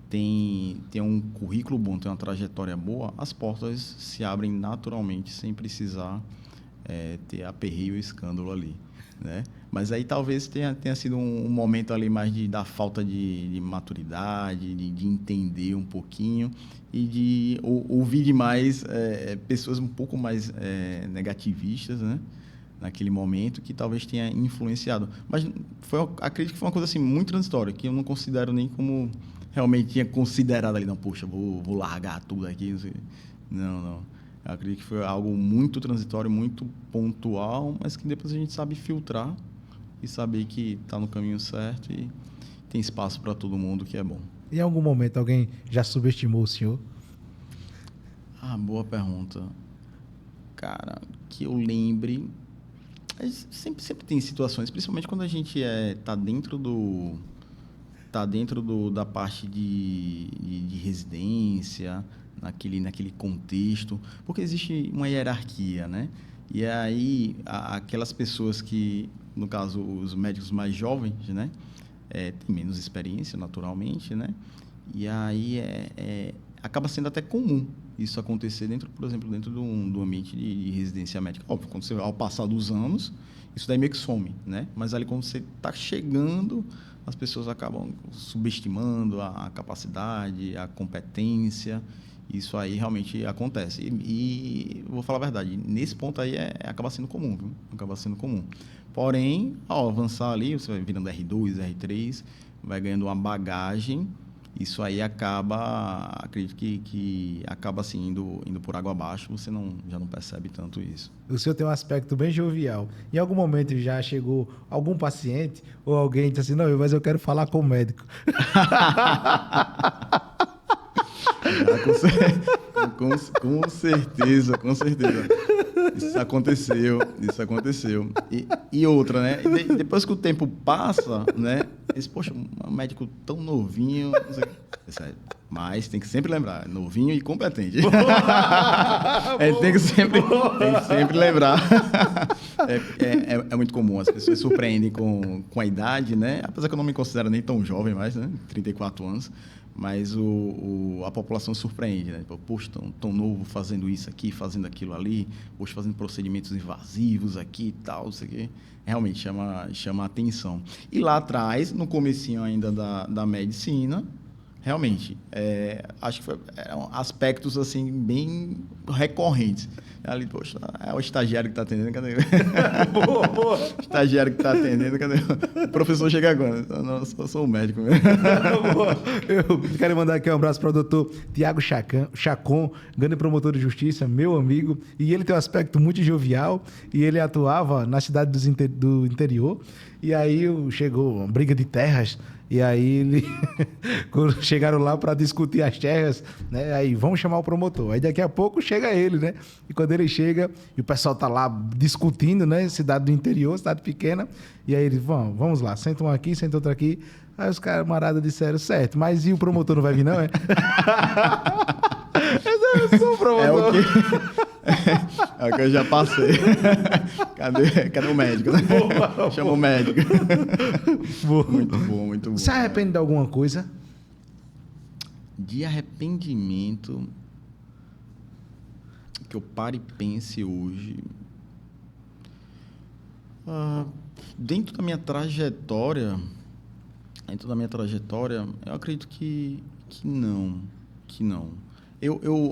tem um currículo bom, tem uma trajetória boa, as portas se abrem naturalmente, sem precisar ter aperreio e escândalo ali, né? Mas aí talvez tenha sido um momento ali mais da falta de maturidade, de entender um pouquinho e de ouvir demais pessoas um pouco mais negativistas, né? Naquele momento, que talvez tenha influenciado. Mas acredito que foi uma coisa assim, muito transitória, que eu não considero nem como realmente tinha considerado ali, não, poxa, vou largar tudo aqui. Não. Eu acredito que foi algo muito transitório, muito pontual, mas que depois a gente sabe filtrar e saber que está no caminho certo e tem espaço para todo mundo, que é bom. Em algum momento alguém já subestimou o senhor? Boa pergunta. Cara, que eu lembre... Sempre tem situações, principalmente quando a gente está dentro da parte de residência, naquele contexto, porque existe uma hierarquia, né? E aí, aquelas pessoas que, no caso, os médicos mais jovens, né? Têm menos experiência, naturalmente, né? E aí, acaba sendo até comum isso acontecer por exemplo, dentro do ambiente de residência médica. Óbvio, ao passar dos anos, isso daí meio que some, né? Mas ali, quando você está chegando, as pessoas acabam subestimando a capacidade, a competência. Isso aí realmente acontece. E vou falar a verdade, nesse ponto aí acaba sendo comum, viu? Acaba sendo comum. Porém, ao avançar ali, você vai virando R2, R3, vai ganhando uma bagagem. Isso aí acredito que acaba assim, indo por água abaixo, você já não percebe tanto isso. O senhor tem um aspecto bem jovial. Em algum momento já chegou algum paciente ou alguém disse assim, não, mas eu quero falar com o médico. Com certeza. Isso aconteceu. E outra, né? Depois que o tempo passa, né? Poxa, um médico tão novinho, não sei, mas tem que sempre lembrar, novinho e competente. Tem que sempre lembrar. É muito comum, as pessoas se surpreendem com a idade, né? Apesar que eu não me considero nem tão jovem mais, né? 34 anos. Mas a população surpreende, né? Poxa, tão novo fazendo isso aqui, fazendo aquilo ali, poxa, fazendo procedimentos invasivos aqui e tal, isso aqui. Realmente chama a atenção. E lá atrás, no comecinho ainda da medicina, realmente, acho que eram aspectos assim, bem recorrentes. Ali, poxa, é o estagiário que está atendendo, cadê? Boa. Estagiário que está atendendo, cadê? O professor chega agora. Não, eu sou o médico mesmo. Eu quero mandar aqui um abraço para o doutor Tiago Chacon, grande promotor de justiça, meu amigo. E ele tem um aspecto muito jovial e ele atuava na cidade do interior. E aí chegou uma briga de terras E aí ele quando chegaram lá para discutir as terras, né? Aí vamos chamar o promotor. Aí daqui a pouco chega ele, né? E quando ele chega, e o pessoal tá lá discutindo, né? Cidade do interior, cidade pequena. E aí eles, vamos lá, senta um aqui, senta outro aqui. Aí os camaradas disseram, certo, mas e o promotor não vai vir não, é? Eu sou o promotor. É o que eu já passei. Cadê o médico? Chama o médico. Boa. Muito bom, muito bom. Você arrepende de alguma coisa? De arrependimento que eu pare e pense hoje. Dentro da minha trajetória, eu acredito que não.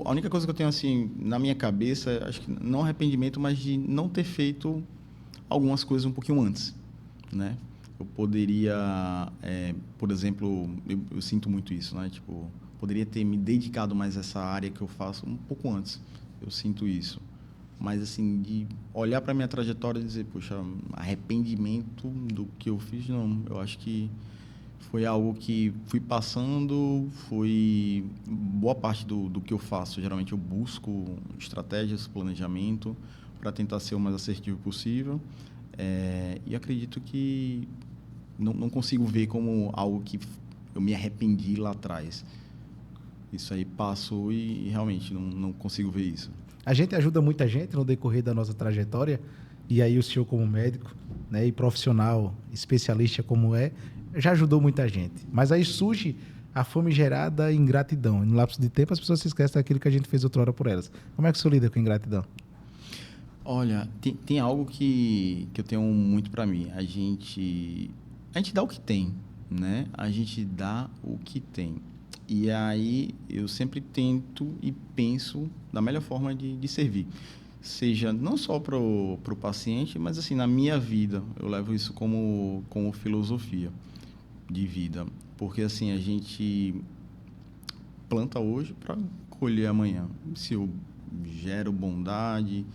A única coisa que eu tenho assim na minha cabeça, acho que não arrependimento, mas de não ter feito algumas coisas um pouquinho antes, né? Eu poderia, por exemplo, eu sinto muito isso, né? Tipo, poderia ter me dedicado mais a essa área que eu faço um pouco antes. Eu sinto isso. Mas, assim, de olhar para a minha trajetória e dizer, poxa, arrependimento do que eu fiz, não. Eu acho que foi algo que fui passando, foi boa parte do que eu faço. Geralmente eu busco estratégias, planejamento, para tentar ser o mais assertivo possível. E acredito que não consigo ver como algo que eu me arrependi lá atrás. Isso aí passou e realmente não consigo ver isso. A gente ajuda muita gente no decorrer da nossa trajetória, e aí o senhor como médico, né, e profissional, especialista como já ajudou muita gente. Mas aí surge a famigerada ingratidão. No lapso de tempo as pessoas se esquecem daquilo que a gente fez outrora por elas. Como é que o senhor lida com ingratidão? Olha, tem algo que eu tenho muito para mim. A gente dá o que tem, né? A gente dá o que tem. E aí eu sempre tento e penso da melhor forma de servir. Seja não só para o paciente, mas assim, na minha vida, eu levo isso como filosofia de vida. Porque assim, a gente planta hoje para colher amanhã. Se eu gero bondade,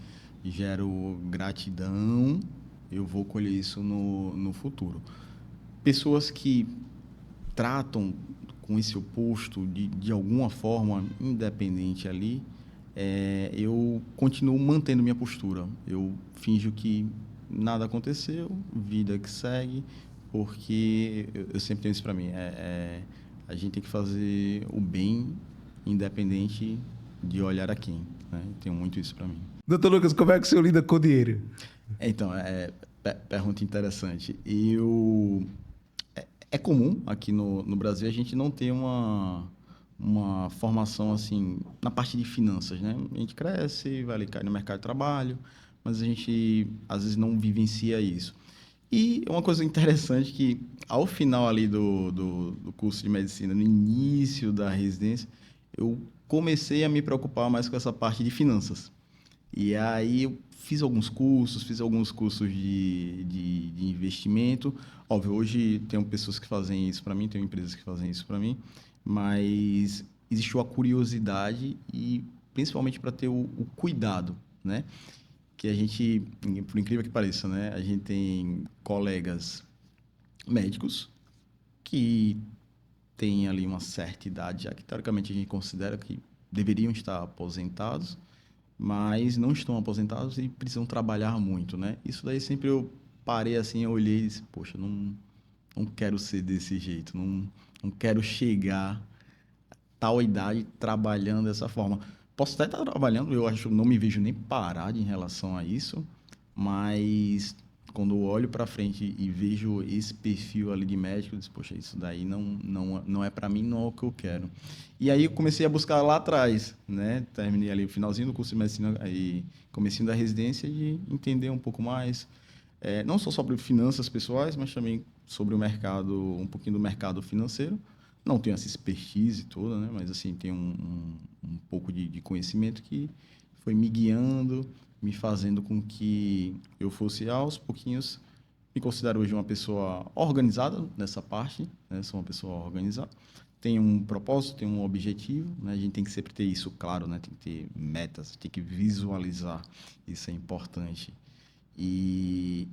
gero gratidão, eu vou colher isso no futuro. Pessoas que tratam com esse oposto de alguma forma, independente ali, eu continuo mantendo minha postura. Eu finjo que nada aconteceu, vida que segue, porque eu sempre tenho isso para mim. A gente tem que fazer o bem, independente de olhar a quem. Né? Tenho muito isso para mim. Doutor Lucas, como é que o senhor lida com o dinheiro? Então, pergunta interessante. É comum aqui no Brasil a gente não ter uma formação assim na parte de finanças, né? A gente cresce, vai ali cair no mercado de trabalho, mas a gente às vezes não vivencia isso. E uma coisa interessante que ao final ali do curso de medicina, no início da residência, eu comecei a me preocupar mais com essa parte de finanças. E aí eu fiz alguns cursos de investimento. Óbvio, hoje tem pessoas que fazem isso para mim, tem empresas que fazem isso para mim, mas existiu a curiosidade e principalmente para ter o cuidado, né? Que a gente, por incrível que pareça, né? A gente tem colegas médicos que têm ali uma certa idade, já que teoricamente a gente considera que deveriam estar aposentados, mas não estão aposentados e precisam trabalhar muito, né? Isso daí sempre eu parei assim, eu olhei e disse, poxa, não quero ser desse jeito, não quero chegar a tal idade trabalhando dessa forma. Posso até estar trabalhando, eu acho, não me vejo nem parado em relação a isso, mas quando eu olho para frente e vejo esse perfil ali de médico, eu disse, poxa, isso daí não é para mim, não é o que eu quero. E aí eu comecei a buscar lá atrás, né? Terminei ali o finalzinho do curso de medicina e comecinho da residência de entender um pouco mais, não só sobre finanças pessoais, mas também sobre o mercado, um pouquinho do mercado financeiro. Não tenho essa expertise toda, né? Mas assim, tenho um pouco de conhecimento que foi me guiando, me fazendo com que eu fosse aos pouquinhos. Me considero hoje uma pessoa organizada nessa parte, né? Sou uma pessoa organizada. Tenho um propósito, tenho um objetivo, né? A gente tem que sempre ter isso claro, né? Tem que ter metas, tem que visualizar. Isso é importante. E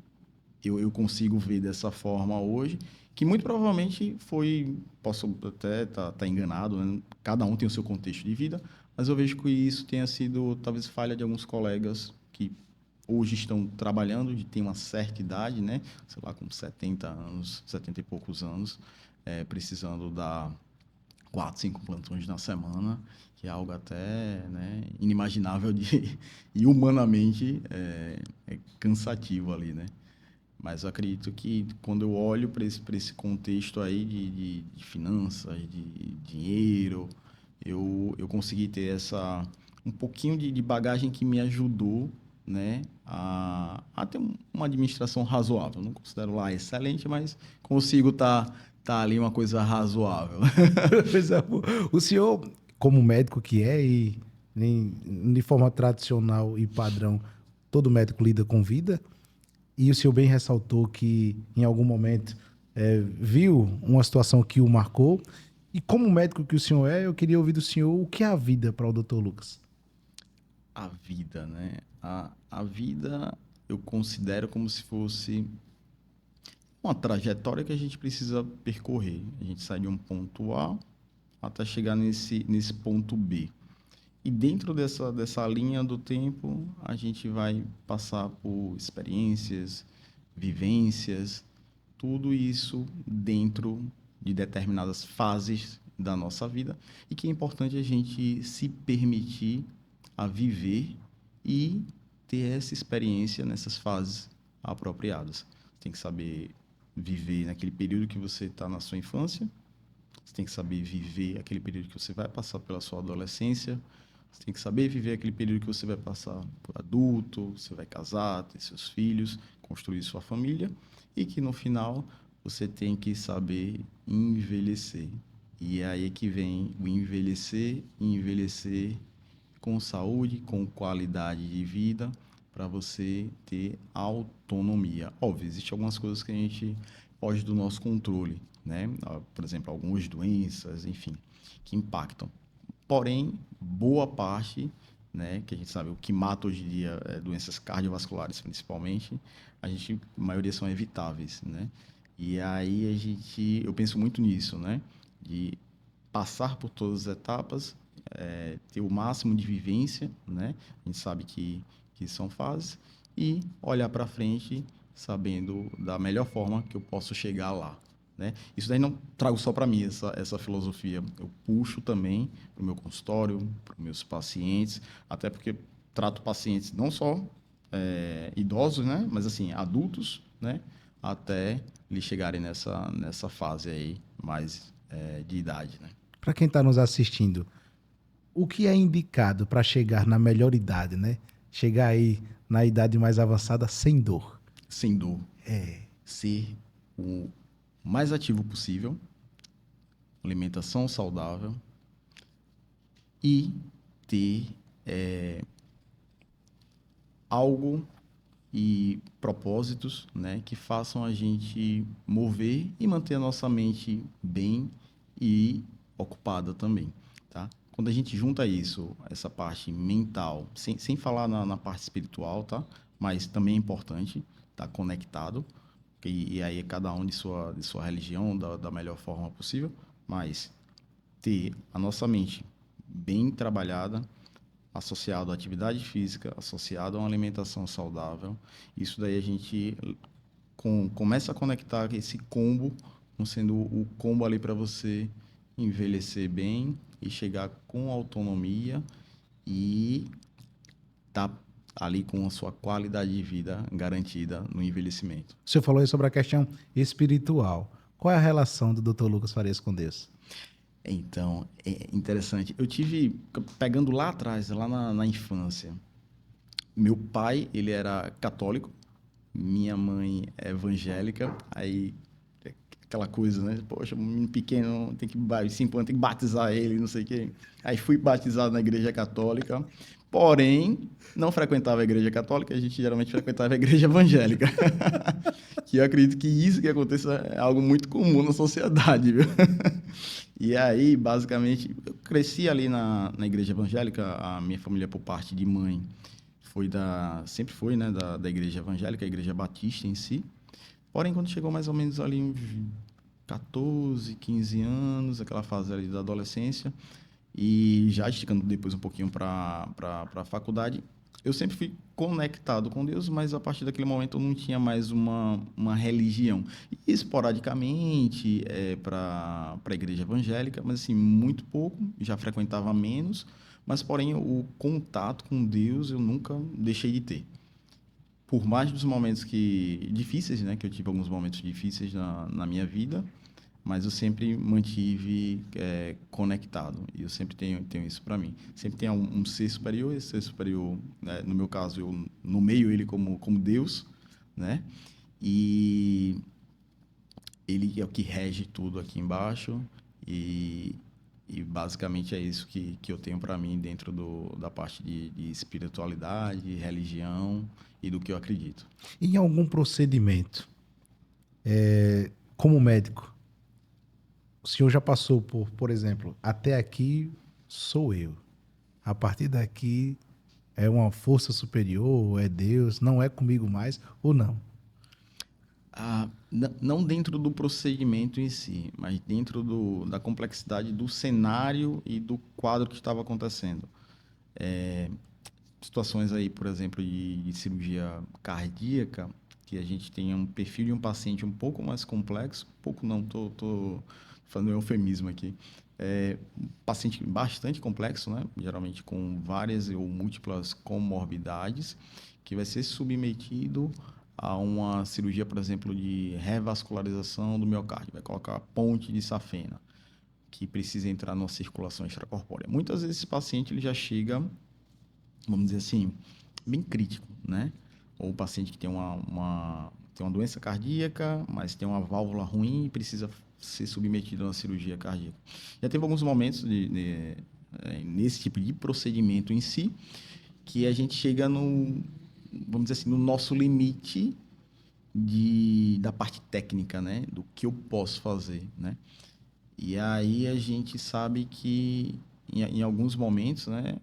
eu consigo ver dessa forma hoje, que muito provavelmente foi, posso até estar enganado, né? Cada um tem o seu contexto de vida, mas eu vejo que isso tenha sido talvez falha de alguns colegas que hoje estão trabalhando, tem uma certa idade, né? Sei lá, com 70 anos, 70 e poucos anos, precisando dar 4, 5 plantões na semana, que é algo até, né, inimaginável e humanamente é cansativo ali, né? Mas eu acredito que quando eu olho para esse contexto aí de finanças, de dinheiro, eu consegui ter um pouquinho de bagagem que me ajudou, né, a ter uma administração razoável. Não considero lá excelente, mas consigo tá ali uma coisa razoável. Pois é, o senhor, como médico que é, e de forma tradicional e padrão, todo médico lida com vida, e o senhor bem ressaltou que em algum momento viu uma situação que o marcou, e como médico que o senhor é, eu queria ouvir do senhor o que é a vida para o Dr. Lucas. A vida, né? A vida eu considero como se fosse uma trajetória que a gente precisa percorrer. A gente sai de um ponto A até chegar nesse ponto B. E dentro dessa linha do tempo, a gente vai passar por experiências, vivências, tudo isso dentro de determinadas fases da nossa vida e que é importante a gente se permitir a viver e ter essa experiência nessas fases apropriadas. Tem que saber viver naquele período que você está na sua infância, você tem que saber viver aquele período que você vai passar pela sua adolescência, você tem que saber viver aquele período que você vai passar por adulto, você vai casar, ter seus filhos, construir sua família e que no final você tem que saber envelhecer. E é aí que vem o envelhecer e envelhecer com saúde, com qualidade de vida, para você ter autonomia. Óbvio, existem algumas coisas que a gente foge do nosso controle, né? Por exemplo, algumas doenças, enfim, que impactam. Porém, boa parte, né, que a gente sabe, o que mata hoje em dia é doenças cardiovasculares, principalmente, a maioria são evitáveis, né? E aí eu penso muito nisso, né? De passar por todas as etapas, ter o máximo de vivência, né? A gente sabe que são fases e olhar para frente sabendo da melhor forma que eu posso chegar lá, né? Isso daí não trago só para mim essa filosofia, eu puxo também para o meu consultório, para os meus pacientes, até porque trato pacientes não só idosos, né? Mas assim, adultos, né? Até eles chegarem nessa fase aí mais de idade, né? Para quem está nos assistindo, o que é indicado para chegar na melhor idade, né? Chegar aí na idade mais avançada sem dor. Sem dor. Ser o mais ativo possível, alimentação saudável e ter algo e propósitos, né, que façam a gente mover e manter a nossa mente bem e ocupada também, tá? Quando a gente junta isso, essa parte mental, sem falar na parte espiritual, tá? Mas também é importante estar conectado, e aí é cada um de sua religião da melhor forma possível, mas ter a nossa mente bem trabalhada, associado à atividade física, associado a uma alimentação saudável, isso daí a gente começa a conectar esse combo, sendo o combo ali para você envelhecer bem e chegar com autonomia e tá ali com a sua qualidade de vida garantida no envelhecimento. O senhor falou aí sobre a questão espiritual. Qual é a relação do Dr. Lucas Farias com Deus? Então, é interessante. Eu tive, pegando lá atrás, lá na infância, meu pai, ele era católico, minha mãe é evangélica, aí aquela coisa, né? Poxa, um menino pequeno, tem que 5 anos, tem que batizar ele, não sei o quê. Aí fui batizado na igreja católica, porém, não frequentava a igreja católica, a gente geralmente frequentava a igreja evangélica. Que eu acredito que isso que aconteça é algo muito comum na sociedade, viu? E aí, basicamente, eu cresci ali na igreja evangélica, a minha família, por parte de mãe, sempre foi, né, da igreja evangélica, a igreja batista em si. Porém, quando chegou mais ou menos ali uns 14, 15 anos, aquela fase ali da adolescência, e já esticando depois um pouquinho para a faculdade, eu sempre fui conectado com Deus, mas a partir daquele momento eu não tinha mais uma religião. E esporadicamente para a igreja evangélica, mas assim, muito pouco, já frequentava menos, mas porém o contato com Deus eu nunca deixei de ter. Por mais dos momentos difíceis, né, que eu tive alguns momentos difíceis na minha vida, mas eu sempre mantive conectado. E eu sempre tenho isso para mim. Sempre tem um ser superior, esse ser superior, né, no meu caso, eu nomeio ele como Deus, né? E ele é o que rege tudo aqui embaixo. E basicamente é isso que eu tenho para mim dentro da parte de espiritualidade, religião e do que eu acredito. Em algum procedimento, como médico, o senhor já passou por exemplo, até aqui sou eu. A partir daqui é uma força superior, é Deus, não é comigo mais, ou não? Não dentro do procedimento em si, mas dentro da complexidade do cenário e do quadro que estava acontecendo. Situações aí, por exemplo, de cirurgia cardíaca, que a gente tem um perfil de um paciente um pouco mais complexo, pouco não, tô fazendo um eufemismo aqui, um paciente bastante complexo, né? Geralmente com várias ou múltiplas comorbidades, que vai ser submetido a uma cirurgia, por exemplo, de revascularização do miocárdio, vai colocar ponte de safena, que precisa entrar numa circulação extracorpórea. Muitas vezes esse paciente ele já chega, vamos dizer assim, bem crítico, né? Ou o paciente que tem tem uma doença cardíaca, mas tem uma válvula ruim e precisa ser submetido a uma cirurgia cardíaca. Já teve alguns momentos nesse tipo de procedimento em si, que a gente chega vamos dizer assim, no nosso limite da parte técnica, né? Do que eu posso fazer, né? E aí a gente sabe que em alguns momentos, né?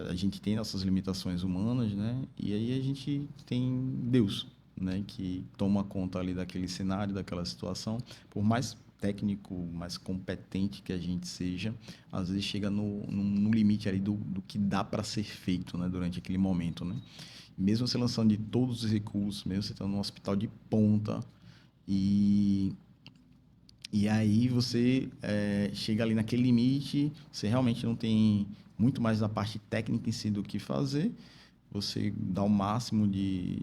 A gente tem nossas limitações humanas, né? E aí a gente tem Deus, né? Que toma conta ali daquele cenário, daquela situação. Por mais técnico, mais competente que a gente seja, às vezes chega no limite ali do que dá para ser feito, né? Durante aquele momento, né? Mesmo você lançando de todos os recursos, mesmo você estando num hospital de ponta e aí você chega ali naquele limite, você realmente não tem muito mais da parte técnica em si do que fazer, você dá o máximo de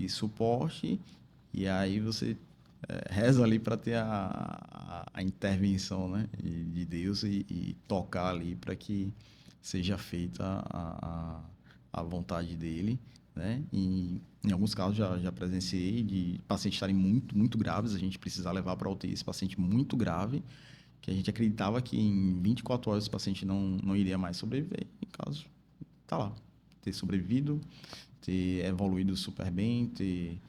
suporte e aí você reza ali para ter a intervenção, né, de Deus e tocar ali para que seja feita a vontade dele, né? E em alguns casos já presenciei de pacientes estarem muito, muito graves, a gente precisar levar para a UTI esse paciente muito grave, que a gente acreditava que em 24 horas esse paciente não iria mais sobreviver. Em caso, tá lá, ter sobrevivido, ter evoluído super bem, ter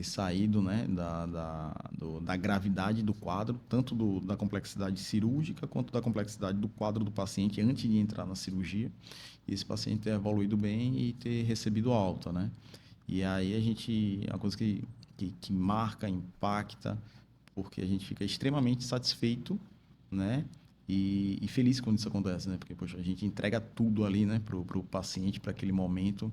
saído, né, da gravidade do quadro, tanto da complexidade cirúrgica quanto da complexidade do quadro do paciente antes de entrar na cirurgia. E esse paciente ter evoluído bem e ter recebido alta, né? E aí é uma coisa que marca, impacta, porque a gente fica extremamente satisfeito, né? E feliz quando isso acontece, né? Porque, poxa, a gente entrega tudo ali, né, pro paciente, para aquele momento,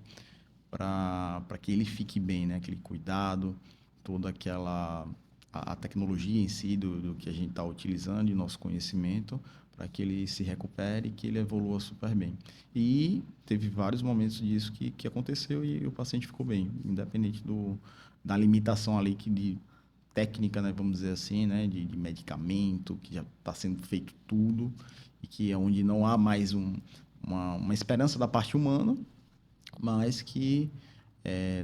para que ele fique bem, né? Aquele cuidado, toda aquela a tecnologia em si do que a gente está utilizando e nosso conhecimento para que ele se recupere e que ele evolua super bem. E teve vários momentos disso que aconteceu e o paciente ficou bem, independente da limitação ali de técnica, né, vamos dizer assim, né, de medicamento, que já está sendo feito tudo e que é onde não há mais uma esperança da parte humana, mas que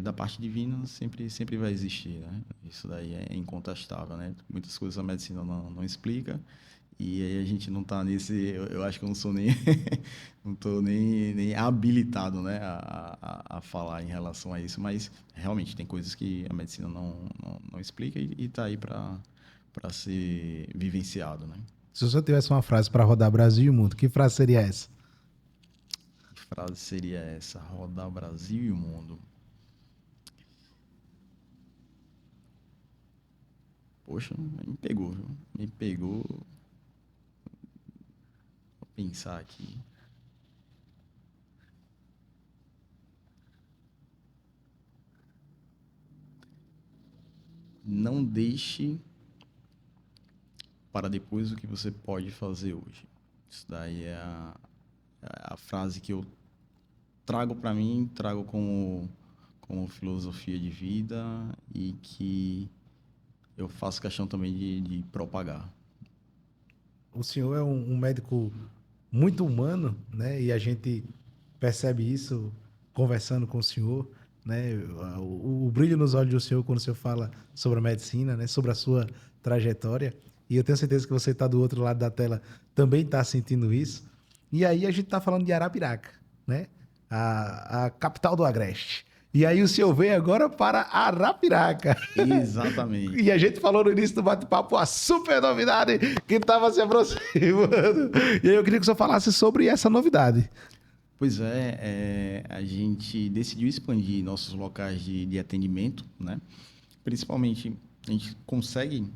da parte divina sempre vai existir, né? Isso daí é incontestável, né? Muitas coisas a medicina não explica e aí a gente não está eu acho que eu não sou nem não estou nem habilitado, né, a falar em relação a isso, mas realmente tem coisas que a medicina não explica e está aí para ser vivenciado, né? Se você tivesse uma frase para rodar Brasil e o mundo, que frase seria essa? Que frase seria essa? Rodar o Brasil e o mundo. Poxa, me pegou, viu? Me pegou. Vou pensar aqui. Não deixe para depois o que você pode fazer hoje. Isso daí é a frase que eu trago para mim, trago como filosofia de vida e que eu faço questão também de propagar. O senhor é um médico muito humano, né? E a gente percebe isso conversando com o senhor, né? O brilho nos olhos do senhor quando o senhor fala sobre a medicina, né? Sobre a sua trajetória. E eu tenho certeza que você está do outro lado da tela também está sentindo isso. E aí a gente está falando de Arapiraca, né? A capital do Agreste. E aí o senhor veio agora para Arapiraca. Exatamente. E a gente falou no início do bate-papo a super novidade que estava se aproximando. E aí eu queria que o senhor falasse sobre essa novidade. Pois a gente decidiu expandir nossos locais de atendimento, né? Principalmente, a gente consegue,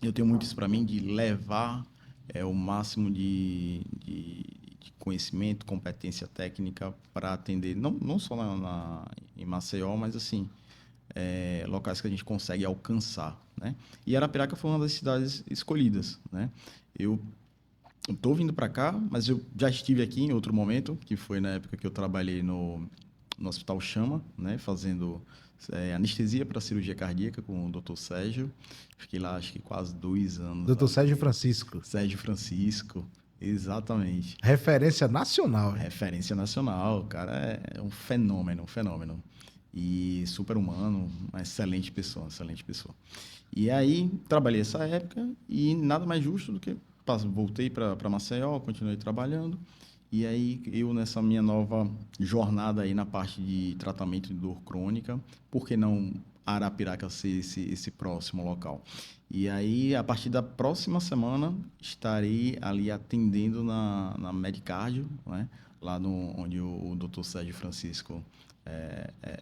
eu tenho muito isso para mim, de levar o máximo de conhecimento, competência técnica para atender, não só em Maceió, mas assim, locais que a gente consegue alcançar, né? E Arapiraca foi uma das cidades escolhidas, né? Eu estou vindo para cá, mas eu já estive aqui em outro momento, que foi na época que eu trabalhei no Hospital Chama, né? Fazendo anestesia para cirurgia cardíaca com o Dr. Sérgio. Fiquei lá, acho que quase 2 anos. Doutor Sérgio Francisco. Sérgio Francisco, exatamente. Referência nacional. Referência nacional, o cara é um fenômeno, um fenômeno. E super humano, uma excelente pessoa, excelente pessoa. E aí, trabalhei essa época e nada mais justo do que voltei para Maceió, continuei trabalhando. E aí, eu nessa minha nova jornada aí na parte de tratamento de dor crônica, por que não Arapiraca ser esse próximo local? E aí, a partir da próxima semana, estarei ali atendendo na Medicardio, né? Lá onde o Dr. Sérgio Francisco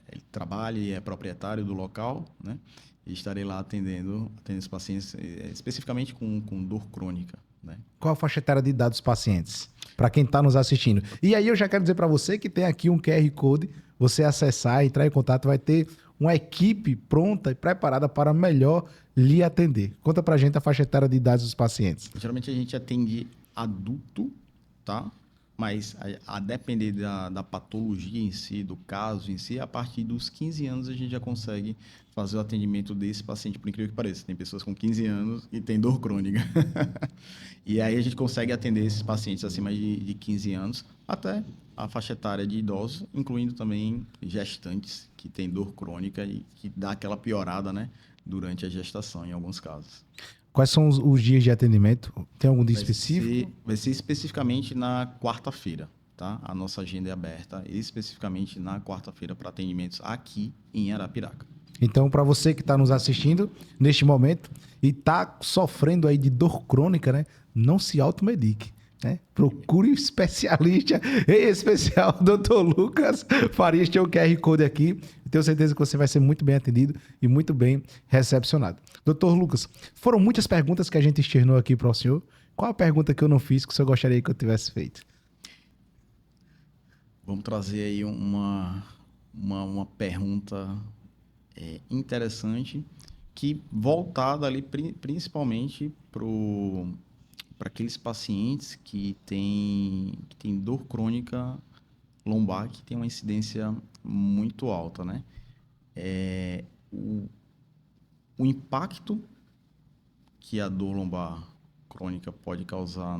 ele trabalha e é proprietário do local, né? E estarei lá atendendo os pacientes especificamente com dor crônica, né? Qual a faixa etária de idade dos pacientes? Para quem está nos assistindo. E aí eu já quero dizer para você que tem aqui um QR Code, você acessar, entrar em contato, vai ter uma equipe pronta e preparada para melhor lhe atender. Conta pra gente a faixa etária de idade dos pacientes. Geralmente a gente atende adulto, tá? Mas a depender da patologia em si, do caso em si, a partir dos 15 anos a gente já consegue fazer o atendimento desse paciente, por incrível que pareça. Tem pessoas com 15 anos e tem dor crônica. E aí a gente consegue atender esses pacientes acima de 15 anos até a faixa etária de idosos, incluindo também gestantes que têm dor crônica e que dá aquela piorada, né, durante a gestação, em alguns casos. Quais são os dias de atendimento? Tem algum dia específico? Vai ser especificamente na quarta-feira, tá? A nossa agenda é aberta especificamente na quarta-feira para atendimentos aqui em Arapiraca. Então, para você que está nos assistindo neste momento e está sofrendo aí de dor crônica, né? Não se automedique, né? Procure um especialista, em especial o Dr. Lucas Farias, tem o QR Code aqui. Tenho certeza que você vai ser muito bem atendido e muito bem recepcionado. Dr. Lucas, foram muitas perguntas que a gente externou aqui para o senhor. Qual a pergunta que eu não fiz que o senhor gostaria que eu tivesse feito? Vamos trazer aí uma pergunta interessante que voltada ali principalmente para aqueles pacientes que têm dor crônica lombar, que tem uma incidência muito alta, né? O impacto que a dor lombar crônica pode causar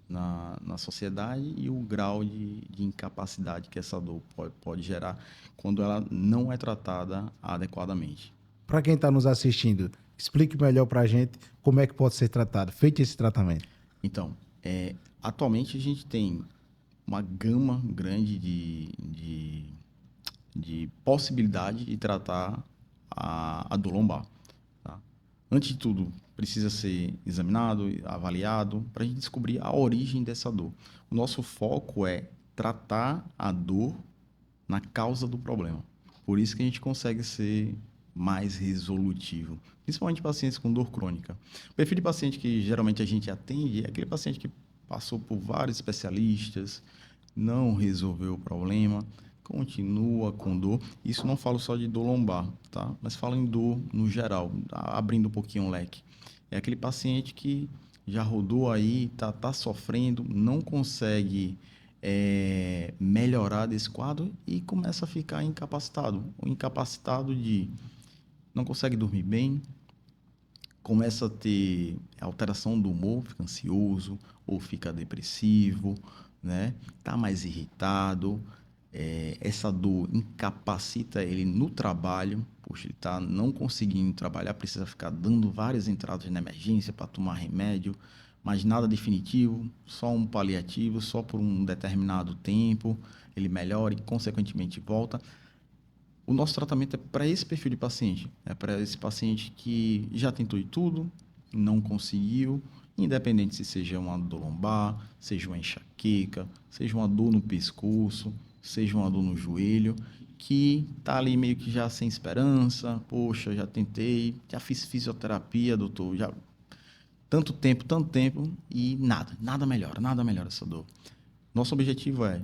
na sociedade e o grau de incapacidade que essa dor pode gerar quando ela não é tratada adequadamente. Para quem está nos assistindo, explique melhor para a gente como é que pode ser tratado, feito esse tratamento. Então, atualmente a gente tem uma gama grande de possibilidade de tratar a dor lombar. Tá? Antes de tudo, precisa ser examinado, avaliado, para a gente descobrir a origem dessa dor. O nosso foco é tratar a dor na causa do problema. Por isso que a gente consegue ser mais resolutivo, principalmente pacientes com dor crônica. O perfil de paciente que geralmente a gente atende é aquele paciente que passou por vários especialistas, não resolveu o problema, continua com dor. Isso não falo só de dor lombar, tá? Mas falo em dor no geral, abrindo um pouquinho o leque. É aquele paciente que já rodou aí, tá sofrendo, não consegue melhorar desse quadro e começa a ficar incapacitado. O incapacitado de não consegue dormir bem, começa a ter alteração do humor, fica ansioso ou fica depressivo, né? Tá mais irritado. Essa dor incapacita ele no trabalho, poxa, ele tá não conseguindo trabalhar, precisa ficar dando várias entradas na emergência para tomar remédio, mas nada definitivo, só um paliativo, só por um determinado tempo, ele melhora e consequentemente volta. O nosso tratamento é para esse perfil de paciente, é para esse paciente que já tentou de tudo, não conseguiu, independente se seja uma dor lombar, seja uma enxaqueca, seja uma dor no pescoço, seja uma dor no joelho, que está ali meio que já sem esperança. Poxa, já tentei, já fiz fisioterapia, doutor, já tanto tempo e nada melhora essa dor. Nosso objetivo é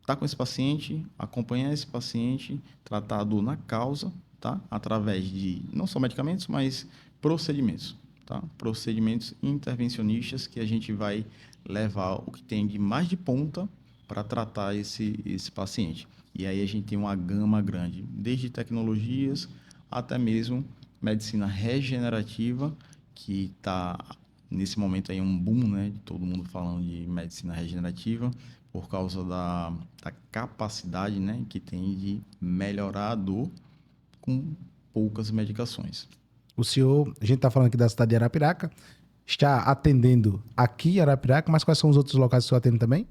estar com esse paciente, acompanhar esse paciente, tratar a dor na causa, tá? Através de não só medicamentos, mas procedimentos, tá? Procedimentos intervencionistas que a gente vai levar o que tem de mais de ponta para tratar esse paciente. E aí a gente tem uma gama grande, desde tecnologias até mesmo medicina regenerativa, que está nesse momento aí um boom, né? De todo mundo falando de medicina regenerativa, por causa da capacidade, né, que tem de melhorar a dor com poucas medicações. O senhor, a gente está falando aqui da cidade de Arapiraca, está atendendo aqui em Arapiraca, mas quais são os outros locais que o senhor atende também?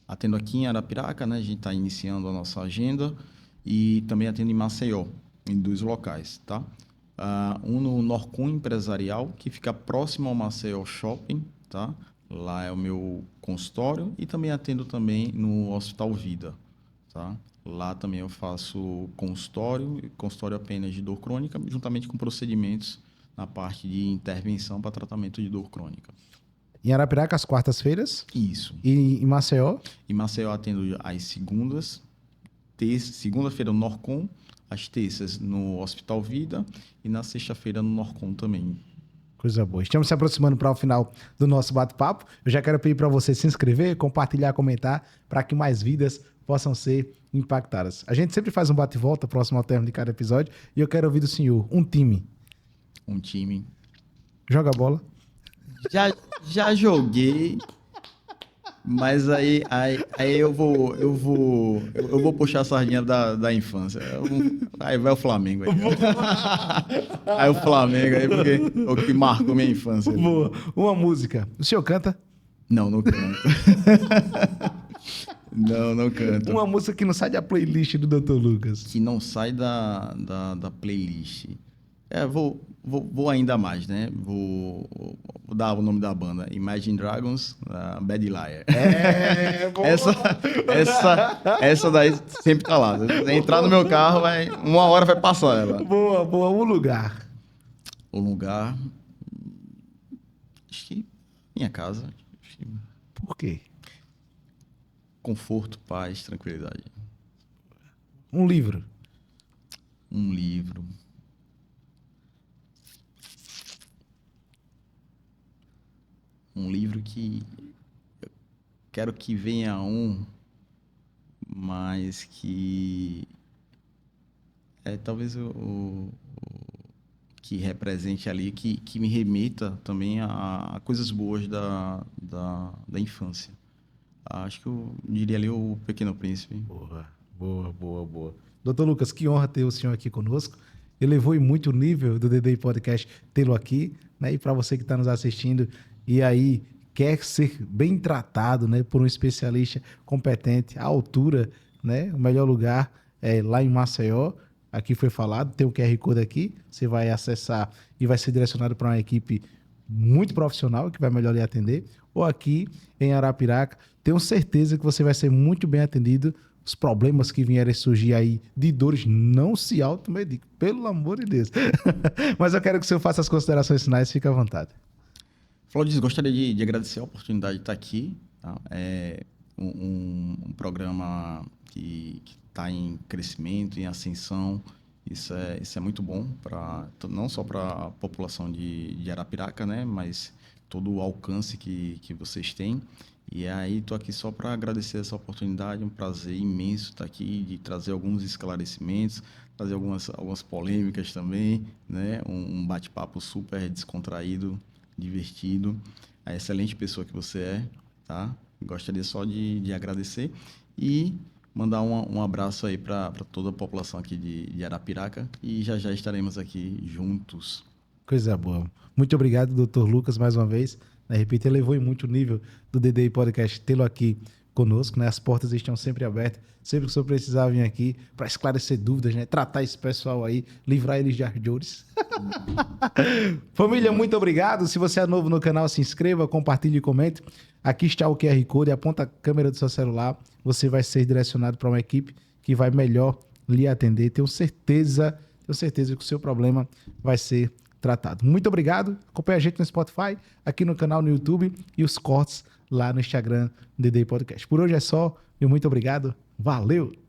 Atendo aqui em Arapiraca, né, a gente está iniciando a nossa agenda, e também atendo em Maceió, em 2 locais, tá? Um no Norcon Empresarial, que fica próximo ao Maceió Shopping, tá? Lá é o meu consultório, e também atendo também no Hospital Vida, tá? Lá também eu faço consultório apenas de dor crônica, juntamente com procedimentos na parte de intervenção para tratamento de dor crônica. Em Arapiraca, às quartas-feiras? Isso. E em Maceió? Em Maceió eu atendo às segundas, segunda-feira no Norcon, às terças no Hospital Vida e na sexta-feira no Norcon também. Coisa boa. Estamos se aproximando para o final do nosso bate-papo. Eu já quero pedir para você se inscrever, compartilhar, comentar, para que mais vidas possam ser impactadas. A gente sempre faz um bate-volta próximo ao término de cada episódio e eu quero ouvir do senhor um time. Um time. Joga bola? Já joguei, mas aí eu vou puxar a sardinha da infância. Aí vai o Flamengo. Aí o Flamengo, aí porque é o que marcou minha infância. Boa. Uma música. O senhor canta? Não canto. Não canto. Uma música que não sai da playlist do Dr. Lucas. Que não sai da playlist. Vou ainda mais, né? Vou dar o nome da banda. Imagine Dragons, Bad Liar. Boa. Essa daí sempre tá lá. Se entrar no meu carro, uma hora vai passar ela. Boa. Um lugar. O lugar... Acho que minha casa. Por quê? Conforto, paz, tranquilidade. Um livro. Um livro. Um livro que eu quero que venha mas que talvez o que represente ali, que me remeta também a coisas boas da infância. Acho que eu diria ali o Pequeno Príncipe. Boa. Doutor Lucas, que honra ter o senhor aqui conosco. Elevou muito o nível do DDI Podcast tê-lo aqui, né? E para você que está nos assistindo e aí quer ser bem tratado, né, por um especialista competente, à altura, né? O melhor lugar é lá em Maceió. Aqui foi falado, tem o QR Code aqui, você vai acessar e vai ser direcionado para uma equipe muito profissional que vai melhor lhe atender. Ou aqui em Arapiraca, tenho certeza que você vai ser muito bem atendido os problemas que vierem surgir aí de dores, não se automedique, pelo amor de Deus. Mas eu quero que o senhor faça as considerações finais, fique à vontade. Flores, gostaria de agradecer a oportunidade de estar aqui. Tá? É um programa que está em crescimento, em ascensão. Isso é muito bom, não só para a população de Arapiraca, né? Mas todo o alcance que vocês têm. E aí, estou aqui só para agradecer essa oportunidade, um prazer imenso estar aqui, de trazer alguns esclarecimentos, trazer algumas polêmicas também, né? Um bate-papo super descontraído, divertido. A excelente pessoa que você é, tá? Gostaria só de agradecer e mandar um abraço aí para toda a população aqui de Arapiraca e já estaremos aqui juntos. Coisa boa. Muito obrigado, Dr. Lucas, mais uma vez. Repito, elevou em muito o nível do DDI Podcast tê-lo aqui conosco, né? As portas estão sempre abertas. Sempre que o senhor precisar vir aqui para esclarecer dúvidas, né? Tratar esse pessoal aí, livrar eles de ardores. Família, muito obrigado. Se você é novo no canal, se inscreva, compartilhe e comente. Aqui está o QR Code, aponta a câmera do seu celular. Você vai ser direcionado para uma equipe que vai melhor lhe atender. Tenho certeza que o seu problema vai ser tratado. Muito obrigado. Acompanhe a gente no Spotify, aqui no canal no YouTube e os cortes lá no Instagram do DDI Podcast. Por hoje é só. E muito obrigado. Valeu!